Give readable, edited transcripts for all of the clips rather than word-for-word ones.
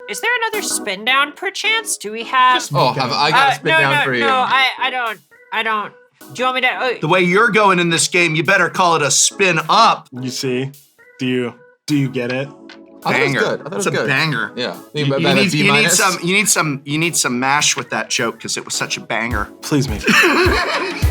Is there another spin down perchance? Do we have? I got a spin down for you. No, I don't. Do you want me to? The way you're going in this game, you better call it a spin up. You see? Do you get it? Banger. That's a banger. Yeah. You need some mash with that joke because it was such a banger. Please make it.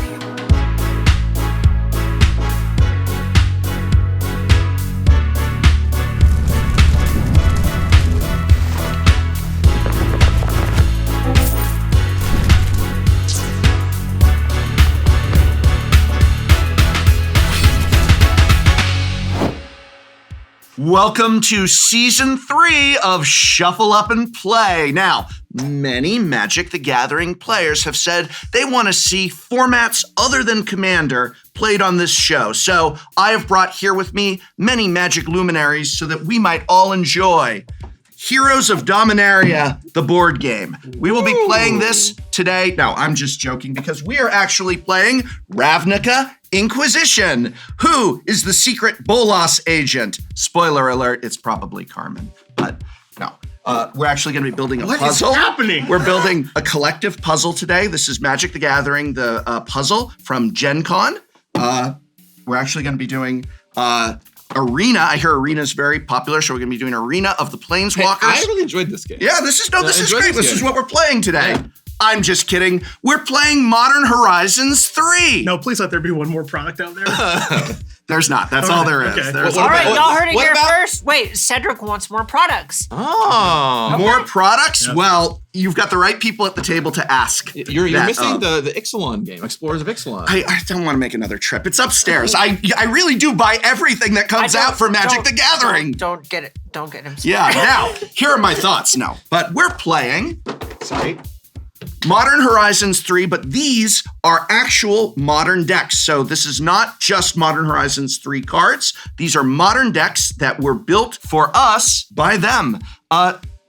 Welcome to Season 3 of Shuffle Up and Play. Now, many Magic the Gathering players have said they want to see formats other than Commander played on this show. So I have brought here with me many Magic luminaries so that we might all enjoy Heroes of Dominaria, the board game. We will be playing this today. No, I'm just joking because we are actually playing Ravnica Inquisition. Who is the secret Bolas agent? Spoiler alert, it's probably Carmen, but no. We're actually going to be building a puzzle. What is happening? We're building a collective puzzle today. This is Magic the Gathering, the puzzle from Gen Con. We're actually going to be doing Arena. I hear Arena is very popular, so we're going to be doing Arena of the Planeswalkers. Hey, I really enjoyed this game. Yeah, this is great. This is what we're playing today. Yeah. I'm just kidding. We're playing Modern Horizons 3. No, please let there be one more product out there. There's not. That's all there is. Okay. All right, y'all heard it here first. Wait, Cedric wants more products. Oh. Okay. More products? Yep. Well, you've got the right people at the table to ask. You're missing the Ixalan game, Explorers of Ixalan. I don't want to make another trip. It's upstairs. I really do buy everything that comes out for Magic the Gathering. Don't get it. Don't get him started. Yeah, now, here are my thoughts. No, but we're playing, Modern Horizons 3, but these are actual modern decks. So this is not just Modern Horizons 3 cards. These are modern decks that were built for us by them.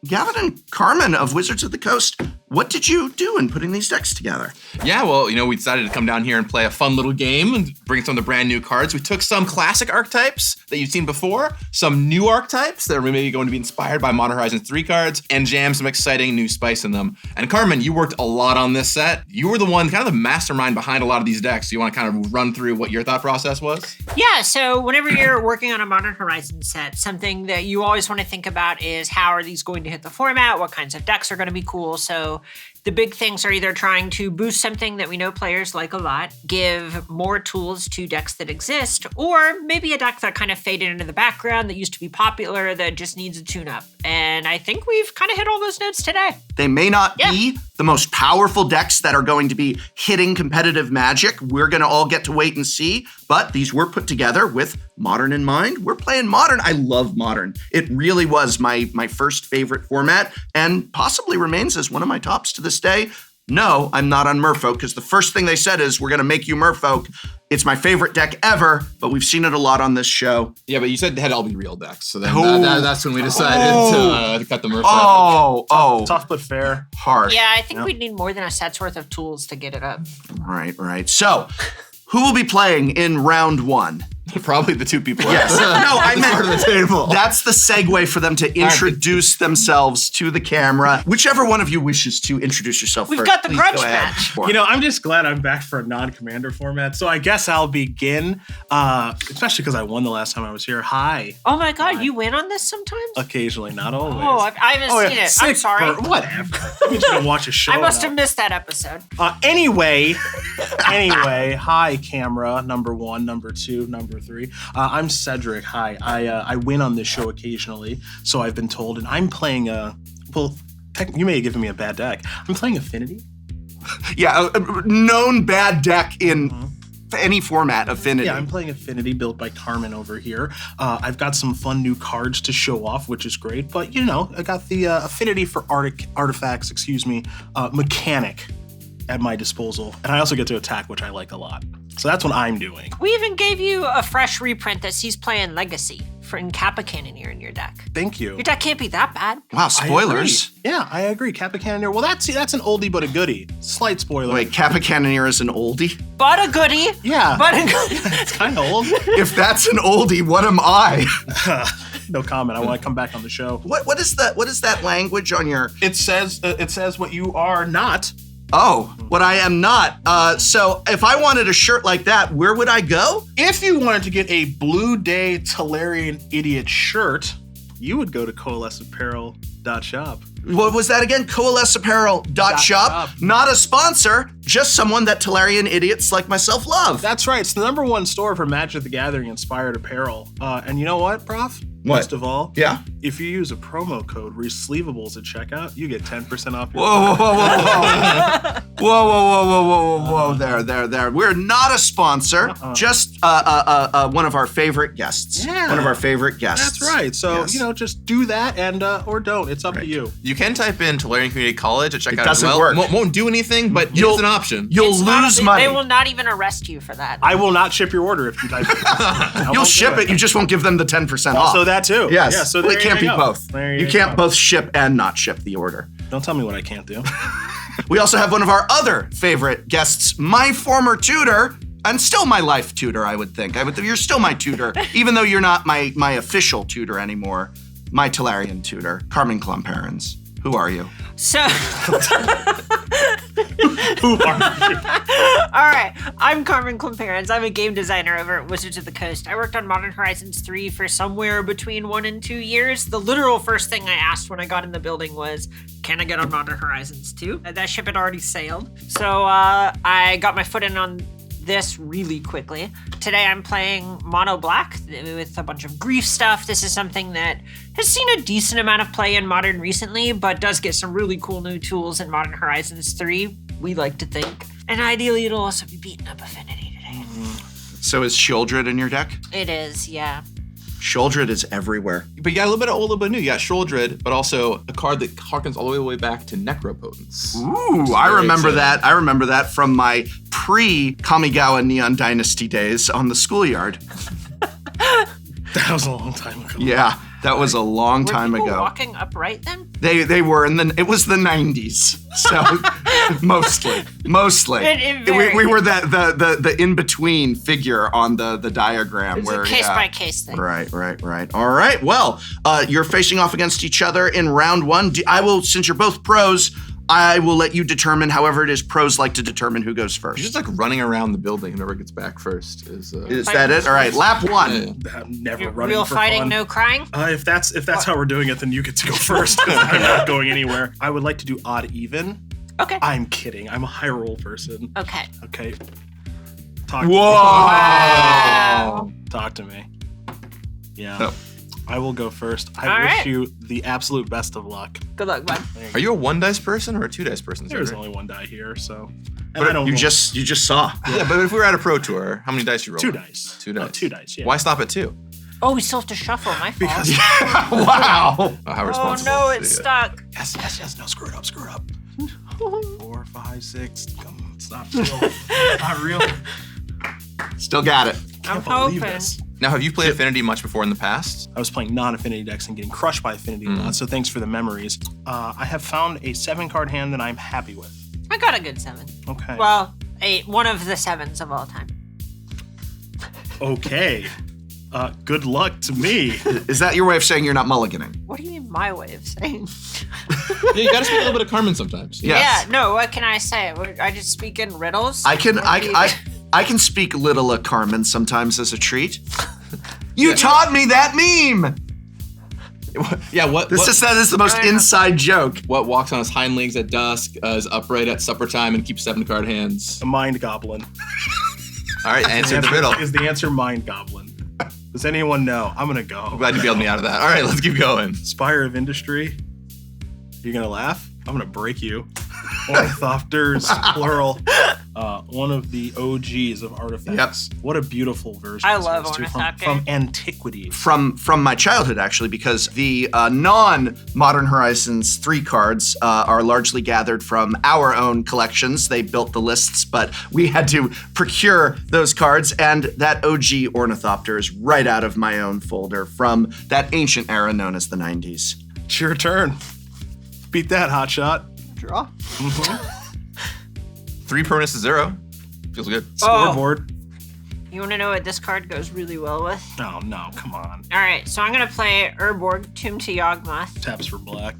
Gavin and Carmen of Wizards of the Coast, what did you do in putting these decks together? Yeah, well, we decided to come down here and play a fun little game and bring some of the brand new cards. We took some classic archetypes that you've seen before, some new archetypes that are maybe going to be inspired by Modern Horizons 3 cards, and jammed some exciting new spice in them. And Carmen, you worked a lot on this set. You were the one, kind of the mastermind behind a lot of these decks. So you want to kind of run through what your thought process was? Yeah, so whenever you're working on a Modern Horizons set, something that you always want to think about is how are these going to hit the format? What kinds of decks are going to be cool? So the big things are either trying to boost something that we know players like a lot, give more tools to decks that exist, or maybe a deck that kind of faded into the background that used to be popular that just needs a tune-up. And I think we've kind of hit all those notes today. They may not be the most powerful decks that are going to be hitting competitive Magic. We're going to all get to wait and see, but these were put together with Modern in mind. We're playing Modern. I love Modern. It really was my first favorite format and possibly remains as one of my tops to this day. No, I'm not on Merfolk because the first thing they said is we're going to make you Merfolk. It's my favorite deck ever, but we've seen it a lot on this show. Yeah, but you said they had to all be real decks, so then that's when we decided to cut the Merfolk. Oh. Tough but fair. Hard. Yeah, I think we'd need more than a set's worth of tools to get it up. Right. So, who will be playing in round 1? Probably the two people. Yes. No, I meant part of the table. That's the segue for them to introduce themselves to the camera. Whichever one of you wishes to introduce yourself We've first. got the please grudge go ahead. match. I'm just glad I'm back for a non-commander format. So I guess I'll begin, especially because I won the last time I was here. Hi. Oh my God, you win on this sometimes? Occasionally, not always. Oh, I haven't seen it. I'm sorry. Whatever. I need you to watch a show. I must have missed that episode. Anyway, hi, camera, number 1, number 2, number 3. I'm Cedric. Hi. I win on this show occasionally, so I've been told, and I'm playing you may have given me a bad deck. I'm playing Affinity. Yeah, a known bad deck in any format, Affinity. Yeah, I'm playing Affinity, built by Carmen over here. I've got some fun new cards to show off, which is great, but I got the Affinity for artifacts, mechanic at my disposal, and I also get to attack, which I like a lot. So that's what I'm doing. We even gave you a fresh reprint that sees playing Legacy in Kappa Cannoneer in your deck. Thank you. Your deck can't be that bad. Wow, spoilers. I agree. Kappa Cannoneer. Well, that's an oldie but a goodie. Slight spoiler. Wait, Kappa Cannoneer is an oldie? But a goodie. Yeah. But a goodie. It's kind of old. If that's an oldie, what am I? No comment. I want to come back on the show. What is that language on your? It says what you are not. Oh, what I am not. So if I wanted a shirt like that, where would I go? If you wanted to get a Blue Day Tolarian Idiot shirt, you would go to coalesceapparel.shop. What was that again? Coalesceapparel.shop. Not a sponsor, just someone that Tolarian idiots like myself love. That's right. It's the #1 store for Magic the Gathering inspired apparel. And you know what, Prof? What? Best of all, Yeah. if you use a promo code RESLEEVABLES at checkout, you get 10% off your Whoa, whoa, whoa, whoa, whoa. There. We're not a sponsor, just one of our favorite guests. Yeah. One of our favorite guests. That's right. So, Yes. just do that and or don't. It's up to you. You can type in Tolarian Community College at checkout as doesn't well. work. Won't do anything, but it's an option. You'll It's not lose a- money. They will not even arrest you for that. I will not ship your order if you type it. You'll ship it, you just won't give them the 10% off. Also that too. Yes. Yeah, so Well, there it can't you be go. both. There You can't both ship and not ship the order. Don't tell me what I can't do. We also have one of our other favorite guests, my former tutor, and still my life tutor, I would think. You're still my tutor, even though you're not my official tutor anymore. My Tolarian tutor, Carmen Klomparens. Who are you? So, Who are you? all right, I'm Carmen Klomparens. I'm a game designer over at Wizards of the Coast. I worked on Modern Horizons 3 for somewhere between 1 and 2 years. The literal first thing I asked when I got in the building was, can I get on Modern Horizons 2? That ship had already sailed. So I got my foot in on this really quickly. Today I'm playing Mono Black with a bunch of grief stuff. This is something that has seen a decent amount of play in Modern recently, but does get some really cool new tools in Modern Horizons 3, we like to think. And ideally it'll also be beating up Affinity today. So is Shieldred in your deck? It is, yeah. Shieldred is everywhere. But you got a little bit of old, a little bit of new. You got Shouldred, but also a card that harkens all the way back to Necropotence. Ooh, I remember that. I remember that from my pre-Kamigawa Neon Dynasty days on the schoolyard. That was a long time ago. Yeah, that was a long Were time people ago. walking upright then? They were, and then it was the 90s. So mostly. It varied. We were the in-between figure on the diagram. It's where a case-by-case thing. Right. All right. Well, you're facing off against each other in round 1. I will, since you're both pros, I will let you determine however it is pros like to determine who goes first. You're just like running around the building. Whoever gets back first is. Is that it? All right, lap 1. I'm never running Real for fighting, fun. no crying? If that's how we're doing it, then you get to go first. 'Cause I'm not going anywhere. I would like to do odd even. Okay. I'm kidding. I'm a high roll person. Okay. Okay. Talk Whoa! Talk to me. Yeah. No. I will go first. I All wish right. you the absolute best of luck. Good luck, bud. Are you a 1 dice person or a 2 dice person? There's Cedric? only one die here, so. And But I don't you roll. just saw. Yeah, but if we were at a pro tour, how many dice you roll? 2 dice. 2 dice. 2 dice, yeah. Why stop at 2? Oh, we still have to shuffle. My fault. Because Wow. Oh, how Oh responsible. no, it's stuck. yes. No, screw it up. 4, 5, 6. Come on, it's not real. It's not real. Still got it. I'm Can't believe hoping. this. Now, have you played Affinity much before in the past? I was playing non-affinity decks and getting crushed by affinity a lot, so thanks for the memories. I have found a 7-card hand that I'm happy with. I got a good 7. Okay. Well, one of the 7s of all time. Okay. Good luck to me. Is that your way of saying you're not mulliganing? What do you mean my way of saying? Yeah, you gotta speak a little bit of Carmen sometimes. Yes. Yeah, no, what can I say? I just speak in riddles? I can speak little of Carmen sometimes as a treat. You taught me that meme. Yeah, That is the most inside joke. What walks on his hind legs at dusk, is upright at supper time, and keeps 7-card hands? A mind goblin. All right, answer the riddle. Is the answer mind goblin? Does anyone know? I'm gonna go. I'm glad you bailed me out of that. All right, let's keep going. Spire of Industry. You're gonna laugh? I'm gonna break you. Ornithopters, plural. One of the OGs of artifacts. Yep. What a beautiful version. I this love is, too, Ornithopter. from antiquity. From my childhood, actually, because the non-Modern Horizons 3 cards are largely gathered from our own collections. They built the lists, but we had to procure those cards, and that OG Ornithopter is right out of my own folder from that ancient era known as the 90s. It's your turn. Beat that, hotshot. Draw. 3 permanents to 0. Feels good. Scoreboard. You want to know what this card goes really well with? Oh, no, come on. All right, so I'm going to play Urborg, Tomb to Yawgmoth. Taps for black.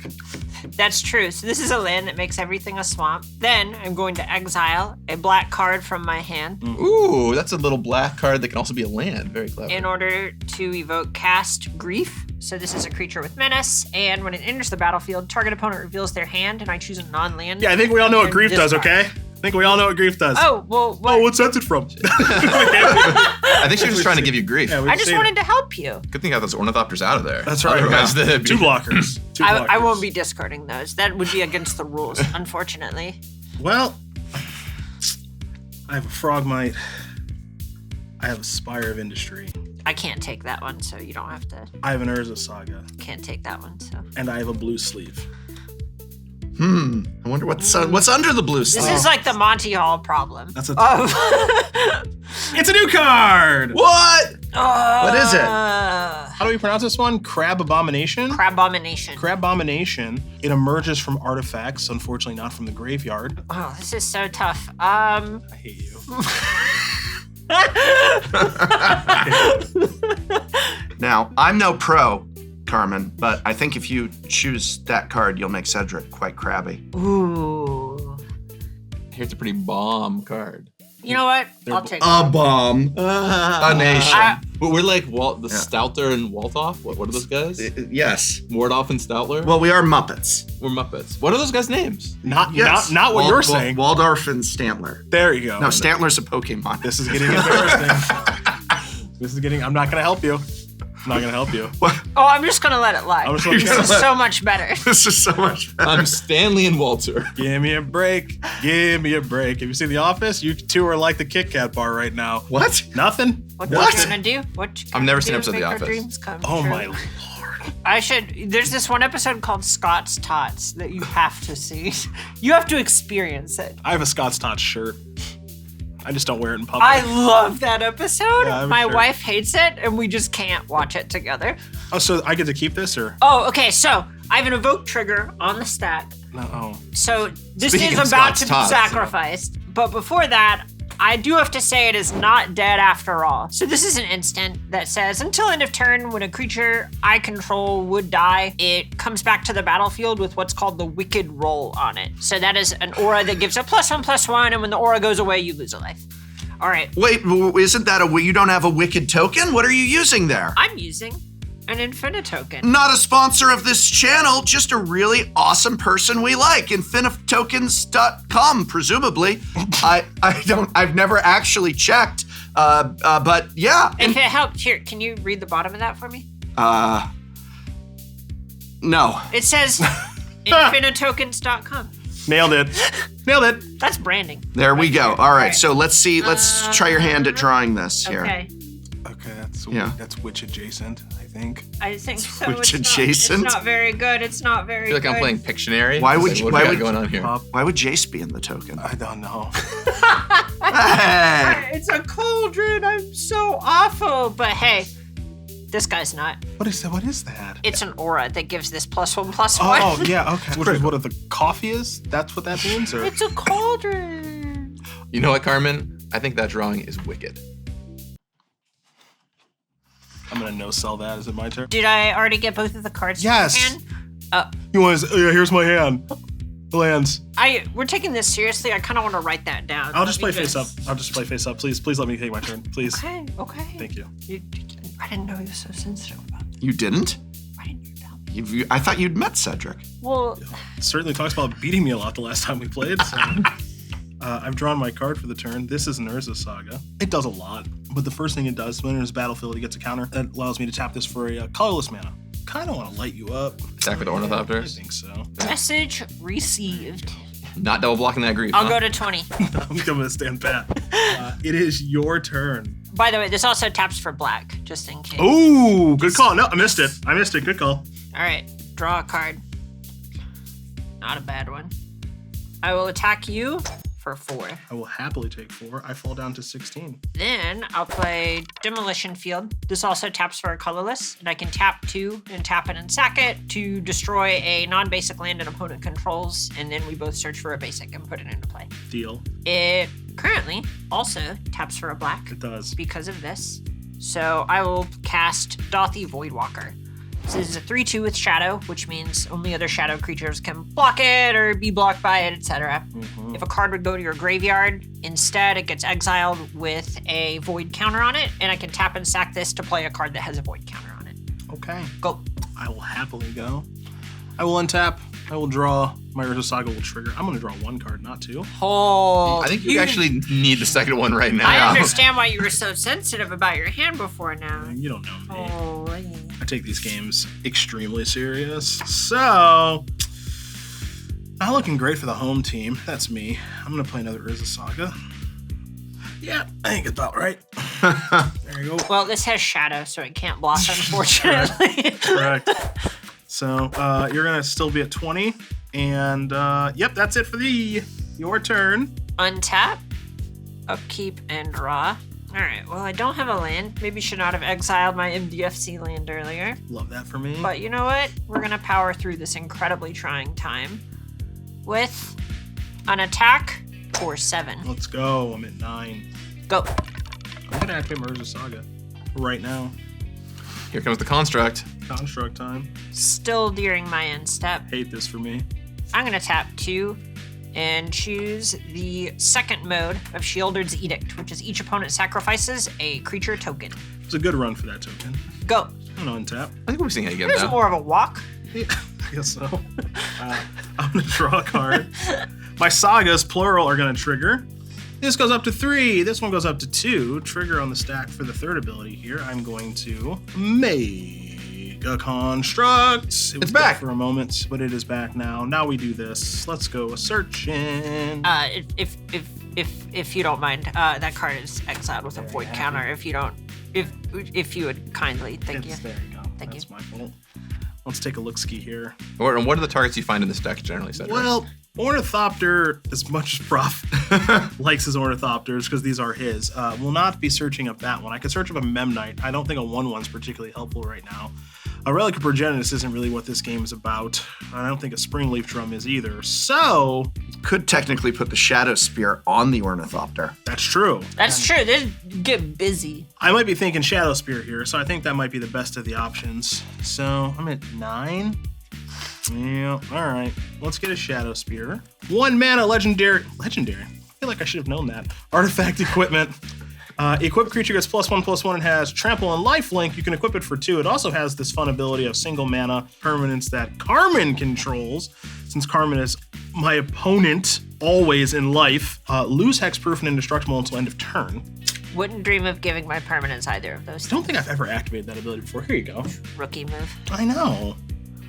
That's true. So this is a land that makes everything a swamp. Then I'm going to exile a black card from my hand Ooh, that's a little black card that can also be a land. Very clever. in order to evoke Cast Grief. So this is a creature with menace, and when it enters the battlefield, target opponent reveals their hand, and I choose a non-land. Yeah, I think we all know what and grief does, discard. okay? I think we all know what grief does. Oh, well, what? Oh, what's that from? I think she was trying to give you grief. Yeah, I just wanted to help you. Good thing you got those ornithopters out of there. That's right. Otherwise, Yeah. they'd be- Two blockers. I won't be discarding those. That would be against the rules, unfortunately. Well, I have a Frogmite. I have a Spire of Industry. I can't take that one, so you don't have to. I have an Urza Saga. Can't take that one, so. And I have a Blue Sleeve. I wonder what's under the blue This sleeve. is like the Monty Hall problem. That's a Oh. It's a new card! What? What is it? How do we pronounce this one? Crab Abomination? Crabomination. Crabomination. It emerges from artifacts, unfortunately not from the graveyard. Oh, this is so tough. I hate you. Now, I'm no pro, Carmen, but I think if you choose that card, you'll make Cedric quite crabby. Ooh. Here's a pretty bomb card. You know what? I'll take it. bomb. A nation. But we're like the Stoutler and Waltoff. What are those guys? Yes. Wardoff and Stoutler? Well, we are Muppets. We're Muppets. What are those guys' names? Not Yes. what you're saying. Waldorf and Stantler. There you go. No, Stantler's a Pokemon. This is getting embarrassing. I'm not gonna help you. I'm not gonna help you. Oh, I'm just gonna let it lie. I'm just This gonna is so much better. This is so much better. I'm Stanley and Walter. Give me a break. Give me a break. Have you seen The Office? You two are like the Kit Kat bar right now. What? Nothing? What What? you gonna do? What you I've never gonna seen do an episode of to The make our Office. dreams come Oh true? my lord. There's this one episode called Scott's Tots that you have to see. You have to experience it. I have a Scott's Tots shirt. I just don't wear it in public. I love that episode. Yeah, I'm My sure. wife hates it, and we just can't watch it together. Oh, so I get to keep this or? Oh, okay. So I have an evoke trigger on the stack. No. Oh. So this Speaking is of about Scott's to be Tots, sacrificed. But before that, I do have to say it is not dead after all. So this is an instant that says, until end of turn, when a creature I control would die, it comes back to the battlefield with what's called the Wicked Roll on it. So that is an aura that gives a +1/+1, and when the aura goes away, you lose a life. All right, Wait, isn't that you don't have a wicked token? What are you using there? I'm using an Infinitoken. Not a sponsor of this channel, just a really awesome person we like. Infinitokens.com, presumably. I've never actually checked, but yeah. If it helped, here, can you read the bottom of that for me? No. It says Infinitokens.com. Nailed it. Nailed it. That's branding. There we go. All right, Right. so let's see. Let's try your hand at drawing this here. Okay. Okay, Yeah. that's witch adjacent, I think. I think so. Which It's adjacent? It's not very good. It's not very I feel like good. I'm playing Pictionary. Why would It's you- like, why what do we would- got going on here? Why would Jace be in the token? I don't know. Hey. It's a cauldron. I'm so awful. But hey, this guy's not. What is that? What is that? It's an aura that gives this +1/+1. Oh, yeah, okay. Which is what the coffee is? That's what that means? Or It's a cauldron. You know what, Carmen? I think that drawing is wicked. I'm gonna no-sell that. Is it my turn? Did I already get both of the cards? Yes. In your hand? You want to, yeah, here's my hand. Lands. We're taking this seriously. I kind of want to write that down. I'll just Let play me face up. I'll just play face up. Please let me take my turn. Please. Okay. Okay. Thank you. I didn't know you were so sensitive about that. You didn't? Why didn't you tell me? I thought you'd met Cedric. Well, It certainly talks about beating me a lot the last time we played. So. I've drawn my card for the turn. This is an Urza Saga. It does a lot, but the first thing it does when it enters battlefield, it gets a counter that allows me to tap this for a colorless mana. Kind of want to light you up. Attack with I Ornithopters. think so. message received. Not double blocking that grief. I'll huh? go to 20. I'm going to stand pat. It is your turn. By the way, this also taps for black, just in case. Ooh, good call. No, I missed it. Good call. All right, draw a card. Not a bad one. I will attack you for 4. I will happily take 4. I fall down to 16. Then I'll play Demolition Field. This also taps for a colorless, and I can tap 2 and tap it and sack it to destroy a non-basic land an opponent controls, and then we both search for a basic and put it into play. Deal. It currently also taps for a black It does. because of this. So I will cast Dothy Voidwalker. So this is a 3/2 with Shadow, which means only other Shadow creatures can block it or be blocked by it, etc. If a card would go to your graveyard, instead it gets exiled with a Void counter on it, and I can tap and sack this to play a card that has a Void counter on it. Okay. Go. I will happily go. I will untap. I will draw. My Urza Saga will trigger. I'm going to draw one card, not two. Oh, I think you actually need the second one right now. I understand why you were so sensitive about your hand before now. You don't know me. Oh, I take these games extremely serious. So, not looking great for the home team. That's me. I'm going to play another Urza Saga. Yeah, I think it's about right. There you go. well, this has Shadow, so it can't block, unfortunately. Correct. So, you're going to still be at 20. And, yep, that's it for your turn. Untap, upkeep, and draw. All right, well, I don't have a land. Maybe should not have exiled my MDFC land earlier. Love that for me. But you know what? We're going to power through this incredibly trying time with an attack for 7. Let's go. I'm at 9. Go. I'm going to activate my Urza Saga right now. Here comes the construct. Construct time. Still during my end step. Hate this for me. I'm going to tap 2 and choose the second mode of Sheoldred's Edict, which is each opponent sacrifices a creature token. It's a good run for that token. Go. I'm going to untap. I think we're seeing it again Here's now. more of a walk. Yeah, I guess so. I'm going to draw a card. My sagas, plural, are going to trigger. This goes up to 3. This one goes up to 2. Trigger on the stack for the third ability here. I'm going to make a construct. It was back. dead for a moment, but it is back now. Now we do this. Let's go a searching. If you don't mind, that card is exiled with a void counter. If you don't, if you would kindly, thank you. There you go. Thank That's you. my fault. Let's take a look-ski here. And what are the targets you find in this deck generally, Cedric? Well, Ornithopter, as much as Prof likes his Ornithopters, because these are his, will not be searching up that one. I could search up a Memnite. I don't think a 1/1's particularly helpful right now. A Relic of Progenitus isn't really what this game is about. I don't think a Springleaf Drum is either. So, Could technically put the Shadow Spear on the Ornithopter. that's true. That's true. They get busy. I might be thinking Shadow Spear here, so I think that might be the best of the options. So, I'm at 9. Yeah, all right. Let's get a Shadow Spear. 1 mana legendary. I feel like I should have known that. Artifact equipment. Equipped creature gets +1/+1 and has trample and lifelink. You can equip it for 2. It also has this fun ability of single mana permanence that Carmen controls. Since Carmen is my opponent always in life, lose hexproof and indestructible until end of turn. Wouldn't dream of giving my permanents either of those. I don't think I've ever activated that ability before. Here you go. Rookie move. I know.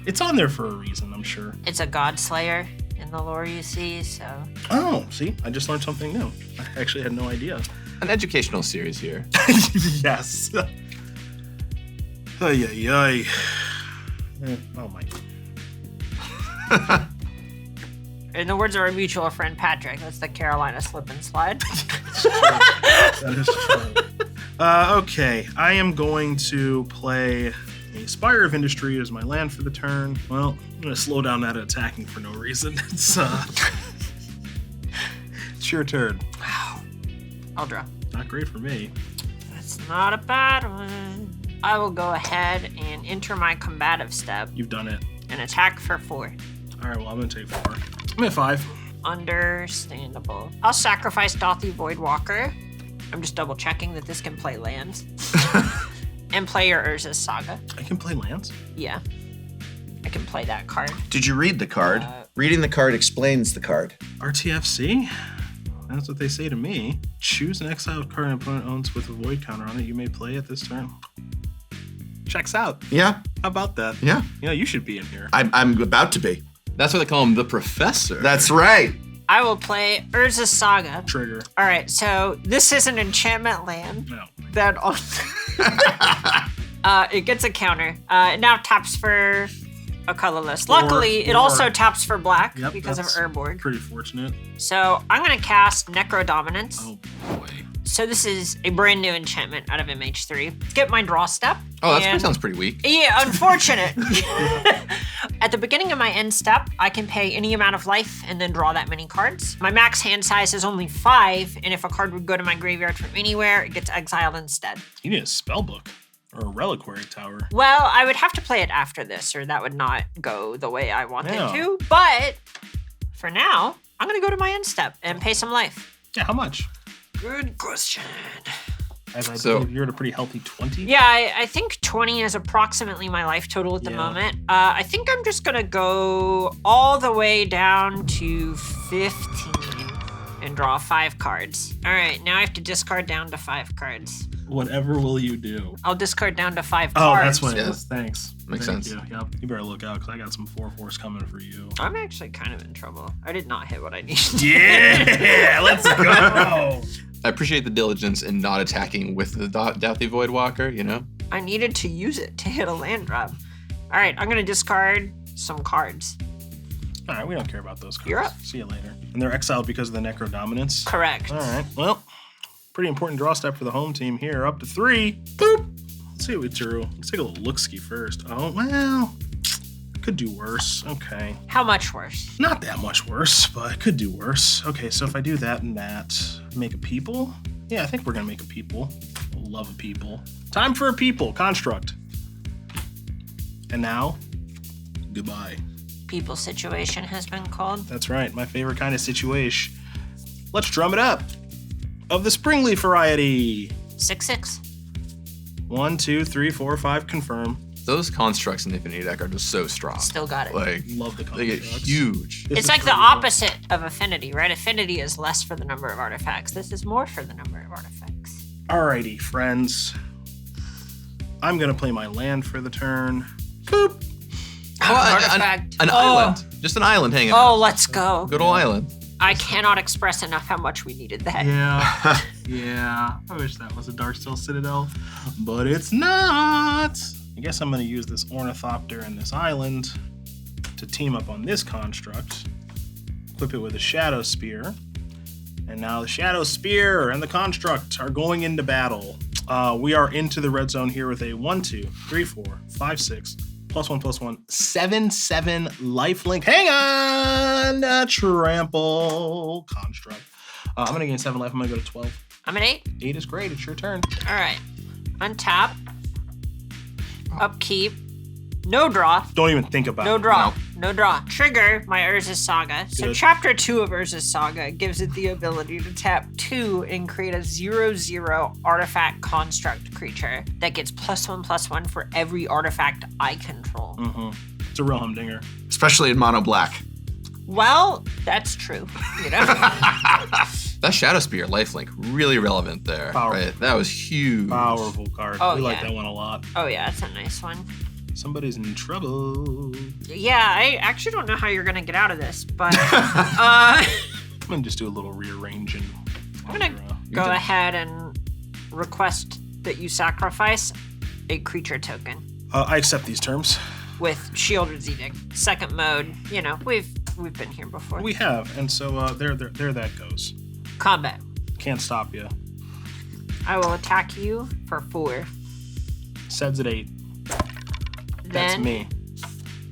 It's on there for a reason, I'm sure. It's a God Slayer in the lore, you see. So Oh, see? I just learned something new. I actually had no idea. An educational series here. Yes. Ay, ay, ay. Oh my. in the words of our mutual friend Patrick, that's the Carolina slip and slide. That is true. Okay, I am going to play a Spire of Industry as my land for the turn. Well, I'm going to slow down that attacking for no reason. It's your turn. I'll draw. Not great for me. That's not a bad one. I will go ahead and enter my combative step You've done it. and attack for 4. All right, well, I'm going to take 4. I'm at 5. Understandable. I'll sacrifice Dothy Voidwalker. I'm just double checking that this can play lands. And play your Urza's Saga. I can play lands. Yeah. I can play that card. Did you read the card? Reading the card explains the card. RTFC? That's what they say to me. Choose an exiled card an opponent owns with a void counter on it. You may play it this turn. Checks out. Yeah, How about that? yeah. You know, you should be in here. I'm about to be. That's why they call him the Professor. That's right. I will play Urza's Saga. Trigger. All right, so this is an enchantment land No. that on it gets a counter. It now taps for a colorless. Luckily, it also taps for black Yep, because of that's Urborg. Pretty fortunate. So I'm gonna cast Necro Dominance. Oh boy. So this is a brand new enchantment out of MH3. Skip my draw step. Oh, that and- sounds pretty weak. Yeah, unfortunate. At the beginning of my end step, I can pay any amount of life and then draw that many cards. My max hand size is only 5, and if a card would go to my graveyard from anywhere, it gets exiled instead. You need a spell book or a reliquary tower. Well, I would have to play it after this, or that would not go the way I want it Yeah. to. But for now, I'm gonna go to my end step and pay some life. Yeah, how much? Good question. As I So- believe you're at a pretty healthy 20. Yeah, I think 20 is approximately my life total at the Yeah. moment. I think I'm just gonna go all the way down to 15 and draw 5 cards. All right, now I have to discard down to 5 cards. Whatever will you do? I'll discard down to 5 Oh, cards. that's what it Yeah. is. Thanks. Makes Thank sense. You. Yep. You better look out, because I got some 4/4s coming for you. I'm actually kind of in trouble. I did not hit what I needed. Yeah, let's go. I appreciate the diligence in not attacking with the Doughty Voidwalker, you know? I needed to use it to hit a land drop. All right, I'm gonna discard some cards. All right, we don't care about those cards. You're up. See you later. And they're exiled because of the Necro Dominance. Correct. All right, well, pretty important draw step for the home team here. Up to 3. Boop. Let's see what we drew. Let's take a little look-ski first. Oh, well, could do worse. Okay. How much worse? Not that much worse, but could do worse. Okay, so if I do that and that, make a people? Yeah, I think we're gonna make a people. Love a people. Time for a people construct. And now, goodbye. People situation has been called. That's right, my favorite kind of situation. Let's drum it up. Of the Springleaf variety. 6/6. 1, 2, 3, 4, 5, confirm. Those constructs in the Affinity deck are just so strong. Still got it. Like, Love the they get constructs. huge. This It's is like the pretty opposite of Affinity, right? Affinity is less for the number of artifacts. This is more for the number of artifacts. Alrighty, friends. I'm gonna play my land for the turn. Boop. Artifact. An Oh. island. Just an island hanging Oh, out. let's go. Good old island. I cannot express enough how much we needed that. Yeah. Yeah. I wish that was a Darksteel Citadel, but it's not. I guess I'm gonna use this Ornithopter and this island to team up on this construct. Equip it with a Shadow Spear. And now the Shadow Spear and the construct are going into battle. We are into the red zone here with a 1, 2, 3, 4, 5, 6, +1/+1, 7/7 lifelink. Hang on! Trample construct. I'm going to gain 7 life. I'm going to go to 12. I'm an 8. 8 is great. It's your turn. All right. Untap. Upkeep. No draw. Don't even think about No it. draw. No draw. Trigger my Urza's Saga. So Good. chapter 2 of Urza's Saga gives it the ability to tap 2 and create a 0/0 artifact construct creature that gets +1/+1 for every artifact I control. It's a real humdinger. Especially in mono black. Well, that's true. You know? That Shadow Spear lifelink, really relevant there. Powerful. Right? That was huge. Powerful card. Oh, we like yeah. that one a lot. Oh yeah, that's a nice one. Somebody's in trouble. Yeah, I actually don't know how you're gonna get out of this, but I'm going to just do a little rearranging. I'm gonna go ahead and request that you sacrifice a creature token I accept these terms. with Shieldred's Edict. Second mode, you know, we've been here before. We have, and so there that goes. Combat. Can't stop you. I will attack you for 4. Sed's at 8. That's Then me.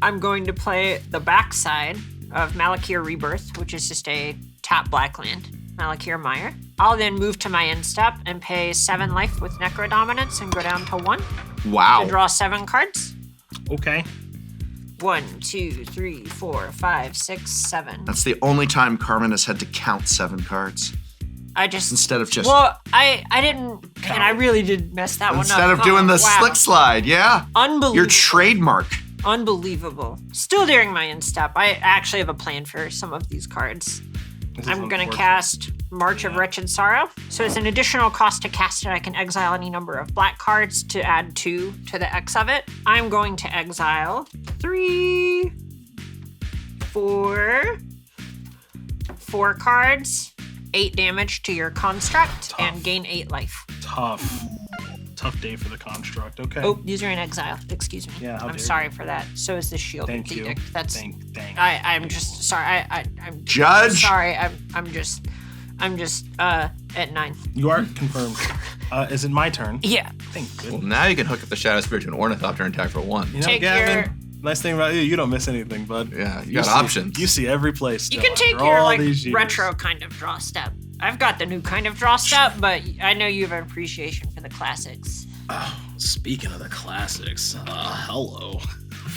I'm going to play the backside of Malakir Rebirth, which is just a tap black land. Malakir Mire. I'll then move to my end step and pay 7 life with Necro Dominance and go down to 1 Wow. to draw 7 cards. Okay. 1, 2, 3, 4, 5, 6, 7. That's the only time Carmen has had to count 7 cards I just instead of just well, I didn't, and I really did mess that one up. instead of doing the wow. slick slide. Yeah. Unbelievable. Your trademark. Unbelievable. Still during my end step, I actually have a plan for some of these cards. This is I'm going to unfortunate. cast March of Wretched Sorrow. So as an additional cost to cast it, I can exile any number of black cards to add 2 to the X of it. I'm going to exile 3, 4 cards, 8 damage to your construct, and gain 8 life. Tough day for the construct. Okay. Oh, these are in exile. Excuse me. Yeah, how I'm dare sorry for that. So is the shield. Thank you. That's. Thank. I'm just sorry. I'm Judge. sorry. I'm just. I'm just at 9. You are confirmed. Is it my turn? Yeah. Thank Well, goodness. now you can hook up the Shadow Spirit to an Ornithopter and attack for 1. You know, Take Gavin, nice thing about you, you don't miss anything, bud. Yeah, you got see- options. You see every place. You still can take after your all like these years. retro kind of draw step. I've got the new kind of draw step, but I know you have an appreciation for the classics. Speaking of the classics, hello.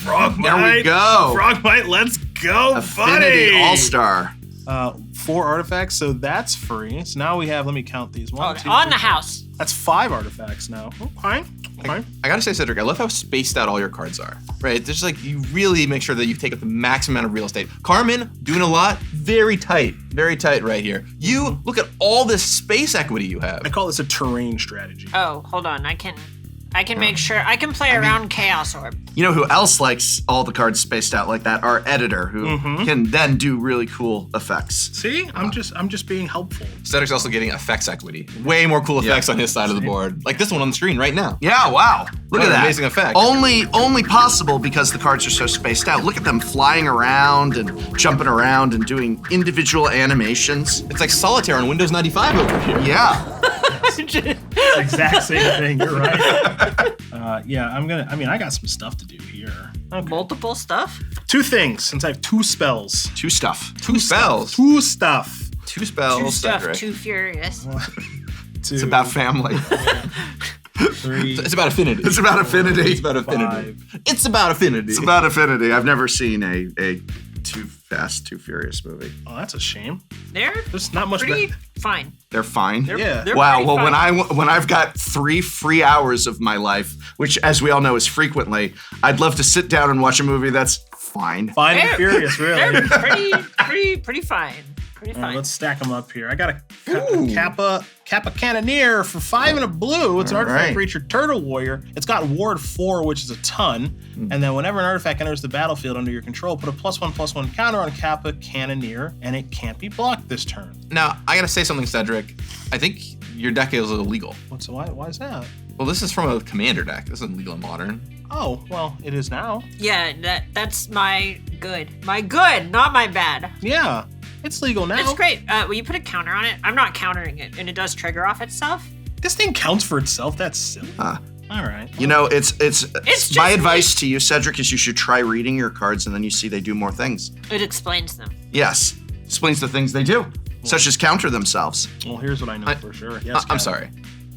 Frogmite. There we go. Frogmite, let's go, Affinity buddy. All-Star. 4 artifacts, so that's free. So now we have, let me count these. One, Okay, two, on three, the four. house. That's 5 artifacts now. Okay. Okay. I gotta say, Cedric, I love how spaced out all your cards are. Right? There's like, you really make sure that you take up the maximum amount of real estate. Carmen, doing a lot, very tight right here. You, look at all this space equity you have. I call this a terrain strategy. Oh, hold on. I can make sure I can play around Chaos Orb. You know who else likes all the cards spaced out like that? Our editor, who can then do really cool effects. See, I'm just being helpful. Cedric's also getting effects equity. Way more cool effects on his side of the board. Like this one on the screen right now. Yeah, wow. Look What at an that. amazing effect. Only possible because the cards are so spaced out. Look at them flying around and jumping around and doing individual animations. It's like solitaire on Windows 95 over here. Yeah. Exact same thing. You're right. Yeah, I got some stuff to do here. Okay. Multiple stuff? 2 things, since I have 2 spells. Two stuff. Two spells. 2 stuff. Two spells. Too stuff, Cedric. too furious. 2, It's about family. 3, It's about affinity. It's about affinity. It's about affinity. 5. It's about affinity. It's about affinity. I've never seen a Too Fast, Too Furious movie. Oh, that's a shame. They're There's not much. pretty fine. They're fine. Yeah. They're Wow. pretty Well, fine. when I've got 3 free hours of my life, which, as we all know, is frequently, I'd love to sit down and watch a movie that's fine. Fine and They're- furious, really. They're pretty fine. Pretty All right, fine. let's stack them up here. I got a Kappa Cannoneer for 5 and a blue. It's an All artifact right. creature, Turtle Warrior. It's got Ward 4, which is a ton. And then whenever an artifact enters the battlefield under your control, put a +1/+1 counter on Kappa Cannoneer, and it can't be blocked this turn. Now, I gotta say something, Cedric. I think your deck is illegal. Why is that? Well, this is from a commander deck. This isn't legal in modern. Oh, well, it is now. Yeah, that's my good. My good, not my bad. Yeah, it's legal now. It's great. Will you put a counter on it? I'm not countering it, and it does trigger off itself. This thing counts for itself. That's silly. Ah. All right. You know, it's just my me. advice to you, Cedric, is you should try reading your cards and then you see they do more things. It explains them. Yes, explains the things they do, such as counter themselves. Well, here's what I know for sure. Yes, I'm Kevin. sorry.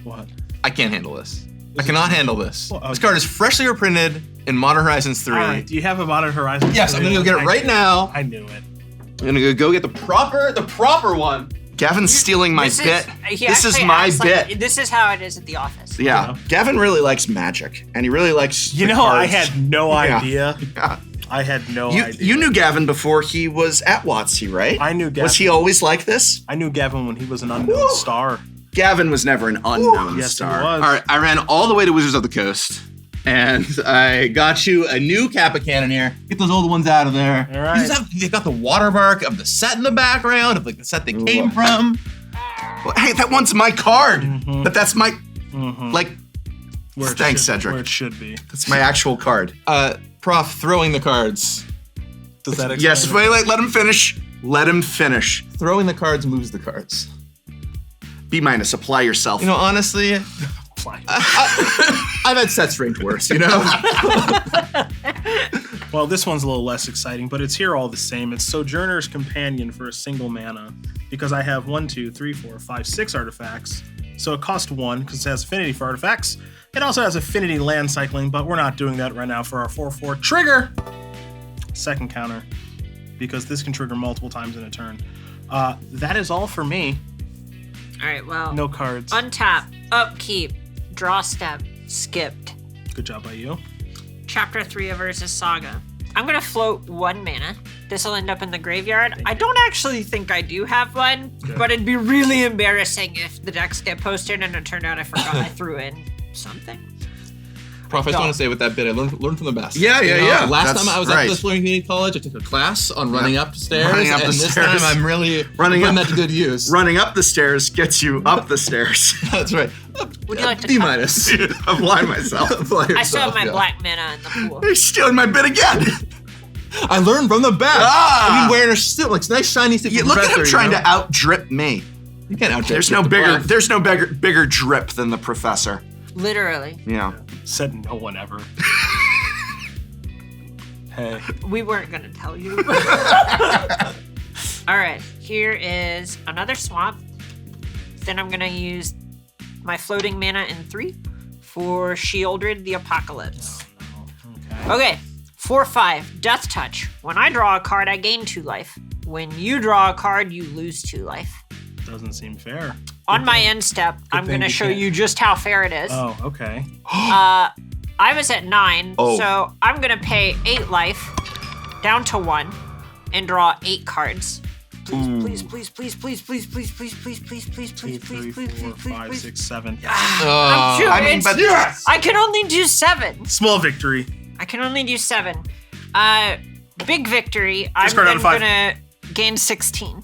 What? I can't handle this. I cannot handle this. Well, This card is freshly reprinted in Modern Horizons 3. All right. Do you have a Modern Horizon? Yes, I'm gonna go get it right now. I knew it. I'm gonna go get the proper one. Gavin's stealing my This bit. he This is actually my acts bit. like, this is how it is at the office. Yeah, Yeah. Gavin really likes magic, and he really likes. You the know, I cards. had no Yeah. idea. Yeah. I had no idea. You knew Gavin before he was at WotC, right? I knew Gavin. Was he always like this? I knew Gavin when he was an unknown star. Gavin was never an unknown Yes, star. he was. All right, I ran all the way to Wizards of the Coast, and I got you a new Kappa Cannoneer. Get those old ones out of there. All right. They got the watermark of the set in the background, of like the set they came from. Well, hey, that one's my card. Mm-hmm. But that's my like. Where it Thanks, should- Cedric. Where it should be. That's my actual card. Prof, throwing the cards. Does that explain Yes, it? wait, let him finish. Let him finish. Throwing the cards moves the cards. B-, apply yourself. You know, honestly, Fine. I've had sets ranked worse, you know? Well, this one's a little less exciting, but it's here all the same. It's Sojourner's Companion for a single mana, because I have 1, 2, 3, 4, 5, 6 artifacts. So it costs 1 because it has affinity for artifacts. It also has affinity land cycling, but we're not doing that right now for our 4/4 trigger. Second counter, because this can trigger multiple times in a turn. That is all for me. All right, well, No cards. untap, upkeep, draw step, skipped. Good job by you. Chapter 3 of Urza's Saga. I'm gonna float 1 mana. This will end up in the graveyard. I don't actually think I do have one, but it'd be really embarrassing if the decks get posted and it turned out I forgot I threw in something. Prof, I just want to say with that bit, I learned from the best. Yeah, You know, yeah. Last That's time I was right. at the Flooring Community College, I took a class on running up the stairs, Running up the and this stairs. time I'm really Running putting up- that to good use. Running up the stairs gets you up the stairs. That's right. Would you like to B-. Apply myself. I still have my black mana in the pool. He's stealing my bit again. I learned from the best. Ah! I mean, wearing a suit, like nice shiny suit. Yeah, from look at him Professor, trying you know? to out-drip me. You can't out There's no bigger drip than the professor. Literally. Yeah. Said no one ever. Hey. We weren't going to tell you. All right, here is another swamp. Then I'm going to use my floating mana in 3 for Shieldred the Apocalypse. Okay, 4/5, Death Touch. When I draw a card, I gain 2 life. When you draw a card, you lose 2 life. Doesn't seem fair. On my end step, I'm going to show you just how fair it is. Oh, okay. I was at 9, Oh. so I'm going to pay 8 life down to 1 and draw 8 cards. Please, please, please, please, please, please, please, please, please, please, 2, please, 3, please, please, 4, please, 5, please. 6, 7. I'm sure I mean, it's- but I can only do 7. Small victory. I can only do 7. Big victory. Discard out I'm of 5. gonna gain 16.